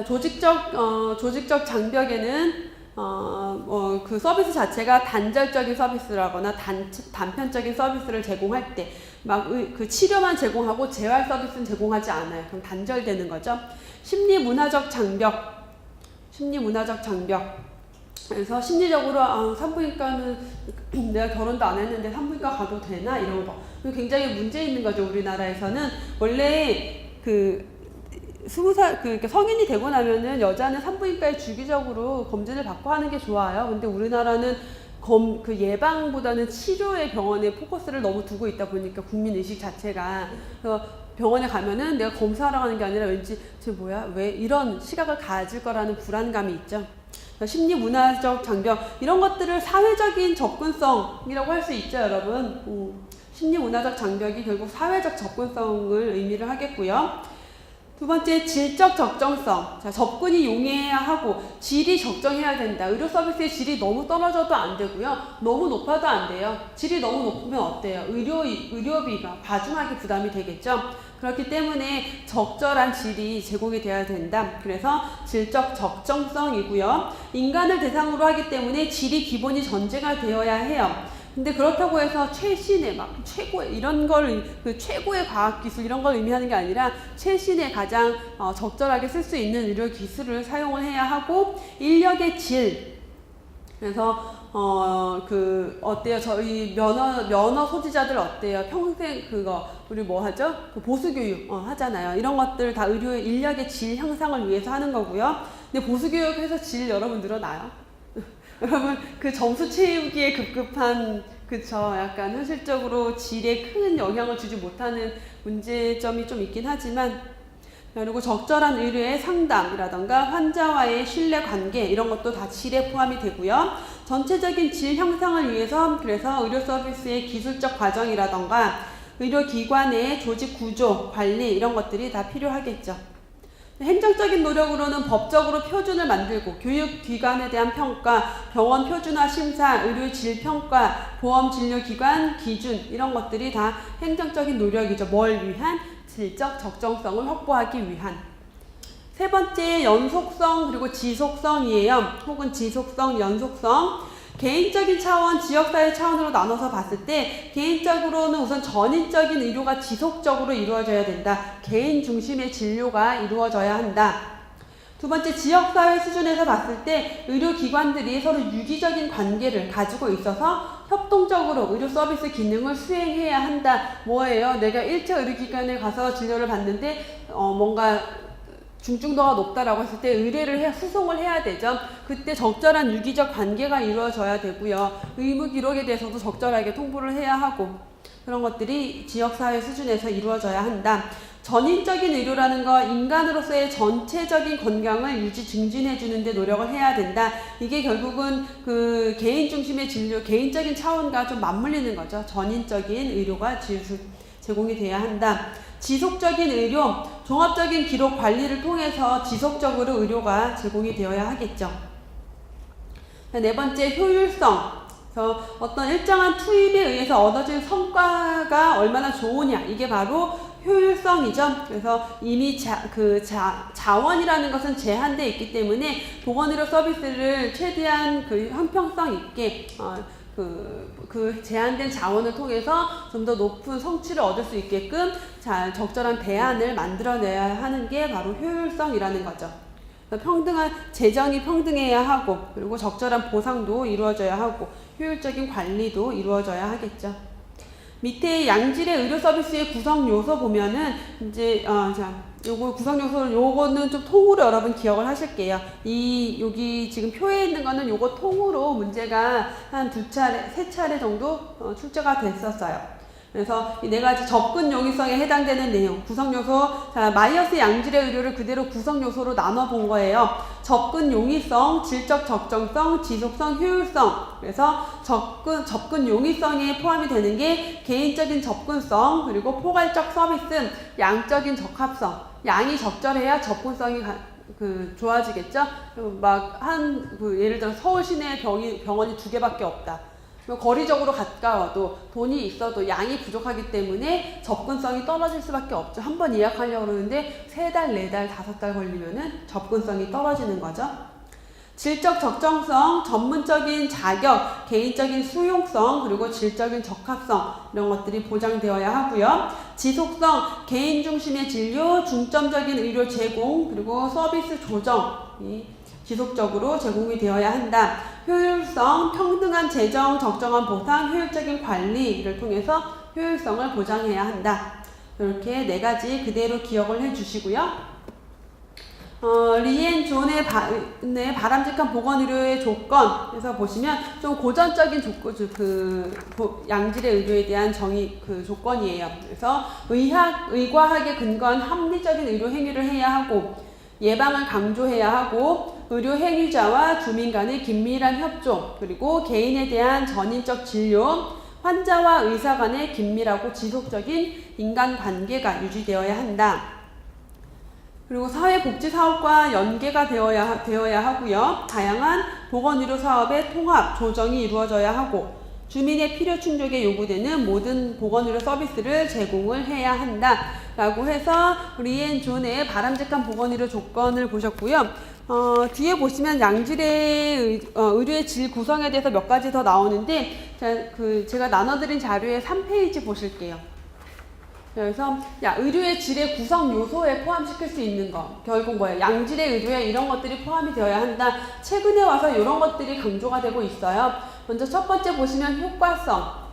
조직적 장벽에는 그 서비스 자체가 단절적인 서비스라거나 단편적인 서비스를 제공할 때 그 치료만 제공하고 재활 서비스는 제공하지 않아요. 그럼 단절되는 거죠. 심리문화적 장벽. 그래서 심리적으로 산부인과는 내가 결혼도 안 했는데 산부인과 가도 되나? 이런 거. 굉장히 문제 있는 거죠. 우리나라에서는 원래 20살, 성인이 되고 나면은 여자는 산부인과에 주기적으로 검진을 받고 하는 게 좋아요. 근데 우리나라는 그 예방보다는 치료의 병원에 포커스를 너무 두고 있다 보니까 국민의식 자체가, 그래서 병원에 가면은 내가 검사하러 가는 게 아니라 왠지 왜 이런 시각을 가질 거라는 불안감이 있죠. 심리문화적 장벽, 이런 것들을 사회적인 접근성이라고 할 수 있죠, 여러분. 심리문화적 장벽이 결국 사회적 접근성을 의미를 하겠고요. 두 번째, 질적 적정성. 자, 접근이 용이해야 하고 질이 적정해야 된다. 의료 서비스의 질이 너무 떨어져도 안 되고요. 너무 높아도 안 돼요. 질이 너무 높으면 어때요? 의료비가 과중하게 부담이 되겠죠. 그렇기 때문에 적절한 질이 제공이 돼야 된다. 그래서 질적 적정성이고요. 인간을 대상으로 하기 때문에 질이 기본이 전제가 되어야 해요. 근데 그렇다고 해서 최신의 최고의 이런 걸 최고의 과학 기술 이런 걸 의미하는 게 아니라 최신의 가장 적절하게 쓸 수 있는 의료 기술을 사용을 해야 하고, 인력의 질, 그래서 어때요? 저희 면허 소지자들 어때요? 평생 우리 뭐 하죠? 보수교육 하잖아요. 이런 것들 다 의료의 인력의 질 향상을 위해서 하는 거고요. 근데 보수교육에서 질 여러분 늘어나요? 여러분 그 점수 채우기에 급급한 그쵸? 약간 현실적으로 질에 큰 영향을 주지 못하는 문제점이 좀 있긴 하지만, 그리고 적절한 의료의 상담이라던가 환자와의 신뢰관계 이런 것도 다 질에 포함이 되고요. 전체적인 질 형상을 위해서 그래서 의료 서비스의 기술적 과정이라던가 의료기관의 조직 구조, 관리 이런 것들이 다 필요하겠죠. 행정적인 노력으로는 법적으로 표준을 만들고 교육기관에 대한 평가, 병원 표준화 심사, 의료 질평가, 보험 진료기관 기준 이런 것들이 다 행정적인 노력이죠. 뭘 위한? 질적 적정성을 확보하기 위한. 세 번째 연속성 그리고 지속성이에요. 혹은 지속성, 연속성. 개인적인 차원, 지역사회 차원으로 나눠서 봤을 때 개인적으로는 우선 전인적인 의료가 지속적으로 이루어져야 된다. 개인 중심의 진료가 이루어져야 한다. 두 번째 지역사회 수준에서 봤을 때 의료기관들이 서로 유기적인 관계를 가지고 있어서 협동적으로 의료 서비스 기능을 수행해야 한다. 뭐예요? 내가 1차 의료기관에 가서 진료를 받는데 뭔가 중증도가 높다라고 했을 때 의뢰를 후송을 해야 되죠. 그때 적절한 유기적 관계가 이루어져야 되고요. 의무 기록에 대해서도 적절하게 통보를 해야 하고 그런 것들이 지역사회 수준에서 이루어져야 한다. 전인적인 의료라는 거 인간으로서의 전체적인 건강을 유지 증진해 주는데 노력을 해야 된다. 이게 결국은 그 개인 중심의 진료, 개인적인 차원과 좀 맞물리는 거죠. 전인적인 의료가 제공이 돼야 한다. 지속적인 의료, 종합적인 기록 관리를 통해서 지속적으로 의료가 제공이 되어야 하겠죠. 네 번째 효율성. 그래서 어떤 일정한 투입에 의해서 얻어진 성과가 얼마나 좋으냐, 이게 바로 효율성이죠. 그래서 이미 자원이라는 것은 제한되어 있기 때문에 보건의료 서비스를 최대한 형평성 있게 제한된 자원을 통해서 좀 더 높은 성취를 얻을 수 있게끔 적절한 대안을 만들어내야 하는 게 바로 효율성이라는 거죠. 평등한 재정이 평등해야 하고 그리고 적절한 보상도 이루어져야 하고 효율적인 관리도 이루어져야 하겠죠. 밑에 양질의 의료 서비스의 구성 요소 보면은 이제 요거 구성 요소는 요거는 좀 통으로 여러분 기억을 하실게요. 여기 지금 표에 있는 거는 요거 통으로 문제가 한 2차례, 3차례 정도 출제가 됐었어요. 그래서 이 4가지 접근 용이성에 해당되는 내용, 구성 요소, 마이어스 양질의 의료를 그대로 구성 요소로 나눠 본 거예요. 접근 용이성, 질적 적정성, 지속성, 효율성. 그래서 접근 용이성에 포함이 되는 게 개인적인 접근성, 그리고 포괄적 서비스, 양적인 적합성. 양이 적절해야 접근성이 좋아지겠죠? 예를 들어 서울 시내에 병원이 2개밖에 없다. 거리적으로 가까워도 돈이 있어도 양이 부족하기 때문에 접근성이 떨어질 수밖에 없죠. 한번 예약하려고 그러는데 3달, 4달, 5달 걸리면은 접근성이 떨어지는 거죠. 질적 적정성, 전문적인 자격, 개인적인 수용성, 그리고 질적인 적합성 이런 것들이 보장되어야 하고요. 지속성, 개인 중심의 진료, 중점적인 의료 제공, 그리고 서비스 조정이 지속적으로 제공이 되어야 한다. 효율성, 평등한 재정, 적정한 보상, 효율적인 관리를 통해서 효율성을 보장해야 한다. 이렇게 4가지 그대로 기억을 해주시고요. 리앤 존의 바람직한 보건의료의 조건에서 보시면 좀 고전적인 양질의 의료에 대한 조건이에요. 그래서 의과학에 근거한 합리적인 의료 행위를 해야 하고 예방을 강조해야 하고 의료 행위자와 주민 간의 긴밀한 협조, 그리고 개인에 대한 전인적 진료, 환자와 의사 간의 긴밀하고 지속적인 인간관계가 유지되어야 한다. 그리고 사회복지사업과 연계가 되어야 하고요. 다양한 보건의료 사업의 통합, 조정이 이루어져야 하고 주민의 필요 충족에 요구되는 모든 보건의료 서비스를 제공을 해야 한다. 라고 해서 리앤 존의 바람직한 보건의료 조건을 보셨고요. 뒤에 보시면 양질의 의료의 질 구성에 대해서 몇 가지 더 나오는데 제가 나눠드린 자료의 3페이지 보실게요. 그래서 의료의 질의 구성 요소에 포함시킬 수 있는 거. 결국 뭐예요? 양질의 의료에 이런 것들이 포함이 되어야 한다. 최근에 와서 이런 것들이 강조가 되고 있어요. 먼저 첫 번째 보시면 효과성.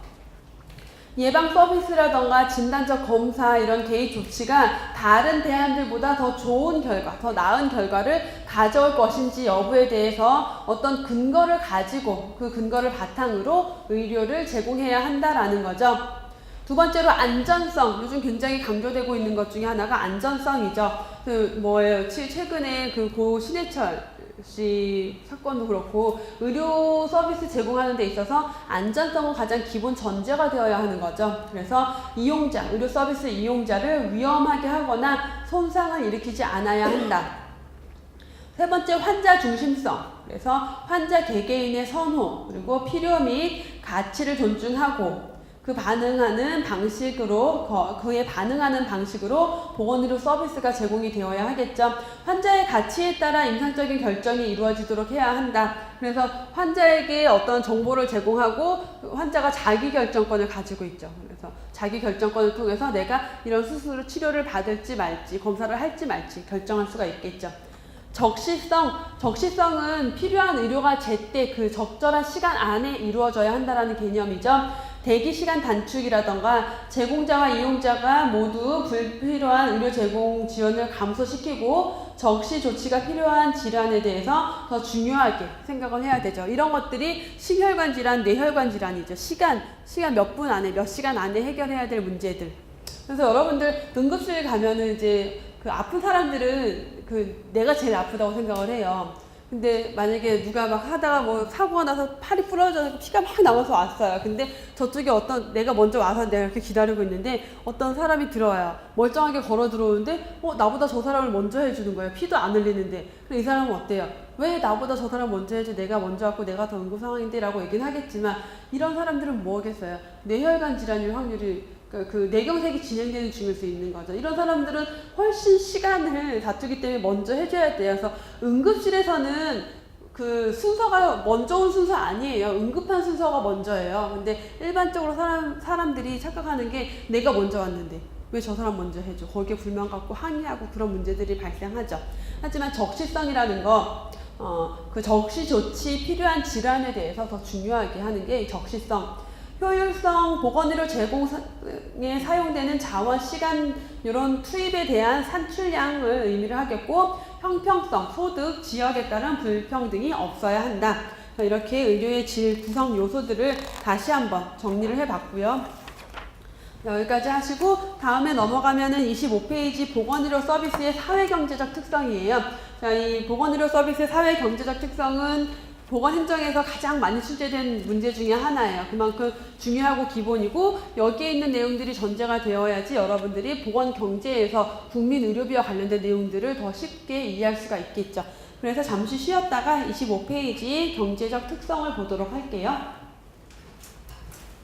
예방 서비스라던가 진단적 검사 이런 개입 조치가 다른 대안들보다 더 좋은 결과, 더 나은 결과를 가져올 것인지 여부에 대해서 어떤 근거를 가지고 그 근거를 바탕으로 의료를 제공해야 한다라는 거죠. 두 번째로 안전성. 요즘 굉장히 강조되고 있는 것 중에 하나가 안전성이죠. 최근에 고 신해철 씨 사건도 그렇고 의료 서비스 제공하는 데 있어서 안전성은 가장 기본 전제가 되어야 하는 거죠. 그래서 이용자, 의료 서비스 이용자를 위험하게 하거나 손상을 일으키지 않아야 한다. 세 번째, 환자 중심성. 그래서 환자 개개인의 선호, 그리고 필요 및 가치를 존중하고 그에 반응하는 방식으로 보건의료 서비스가 제공이 되어야 하겠죠. 환자의 가치에 따라 임상적인 결정이 이루어지도록 해야 한다. 그래서 환자에게 어떤 정보를 제공하고 환자가 자기 결정권을 가지고 있죠. 그래서 자기 결정권을 통해서 내가 이런 수술을 치료를 받을지 말지, 검사를 할지 말지 결정할 수가 있겠죠. 적시성은 필요한 의료가 제때 그 적절한 시간 안에 이루어져야 한다는 개념이죠. 대기시간 단축이라던가 제공자와 이용자가 모두 불필요한 의료 제공 지원을 감소시키고 적시 조치가 필요한 질환에 대해서 더 중요하게 생각을 해야 되죠. 이런 것들이 심혈관 질환, 뇌혈관 질환이죠. 시간 몇 분 안에, 몇 시간 안에 해결해야 될 문제들. 그래서 여러분들 응급실 가면은 이제 그 아픈 사람들은 내가 제일 아프다고 생각을 해요. 근데 만약에 누가 막 하다가 사고가 나서 팔이 부러져서 피가 막 나와서 왔어요. 근데 저쪽에 내가 먼저 와서 내가 이렇게 기다리고 있는데 어떤 사람이 들어와요. 멀쩡하게 걸어 들어오는데 나보다 저 사람을 먼저 해주는 거예요. 피도 안 흘리는데. 그럼 이 사람은 어때요? 왜 나보다 저 사람 먼저 해줘? 내가 먼저 왔고 내가 더 응급 상황인데 라고 얘기는 하겠지만 이런 사람들은 뭐겠어요? 뇌혈관 질환일 확률이 뇌경색이 진행되는 중일 수 있는 거죠. 이런 사람들은 훨씬 시간을 다투기 때문에 먼저 해줘야 돼요. 그래서 응급실에서는 순서가 먼저 온 순서 아니에요. 응급한 순서가 먼저예요. 근데 일반적으로 사람들이 착각하는 게 내가 먼저 왔는데 왜 저 사람 먼저 해줘? 거기에 불만 갖고 항의하고 그런 문제들이 발생하죠. 하지만 적시성이라는 거, 그 적시 조치 필요한 질환에 대해서 더 중요하게 하는 게 적시성. 효율성, 보건의료 제공에 사용되는 자원, 시간 이런 투입에 대한 산출량을 의미를 하겠고 형평성, 소득, 지역에 따른 불평등이 없어야 한다. 이렇게 의료의 질 구성 요소들을 다시 한번 정리를 해봤고요. 여기까지 하시고 다음에 넘어가면은 25페이지 보건의료 서비스의 사회경제적 특성이에요. 자, 이 보건의료 서비스의 사회경제적 특성은 보건행정에서 가장 많이 출제된 문제 중에 하나예요. 그만큼 중요하고 기본이고 여기에 있는 내용들이 전제가 되어야지 여러분들이 보건경제에서 국민의료비와 관련된 내용들을 더 쉽게 이해할 수가 있겠죠. 그래서 잠시 쉬었다가 25페이지 경제적 특성을 보도록 할게요.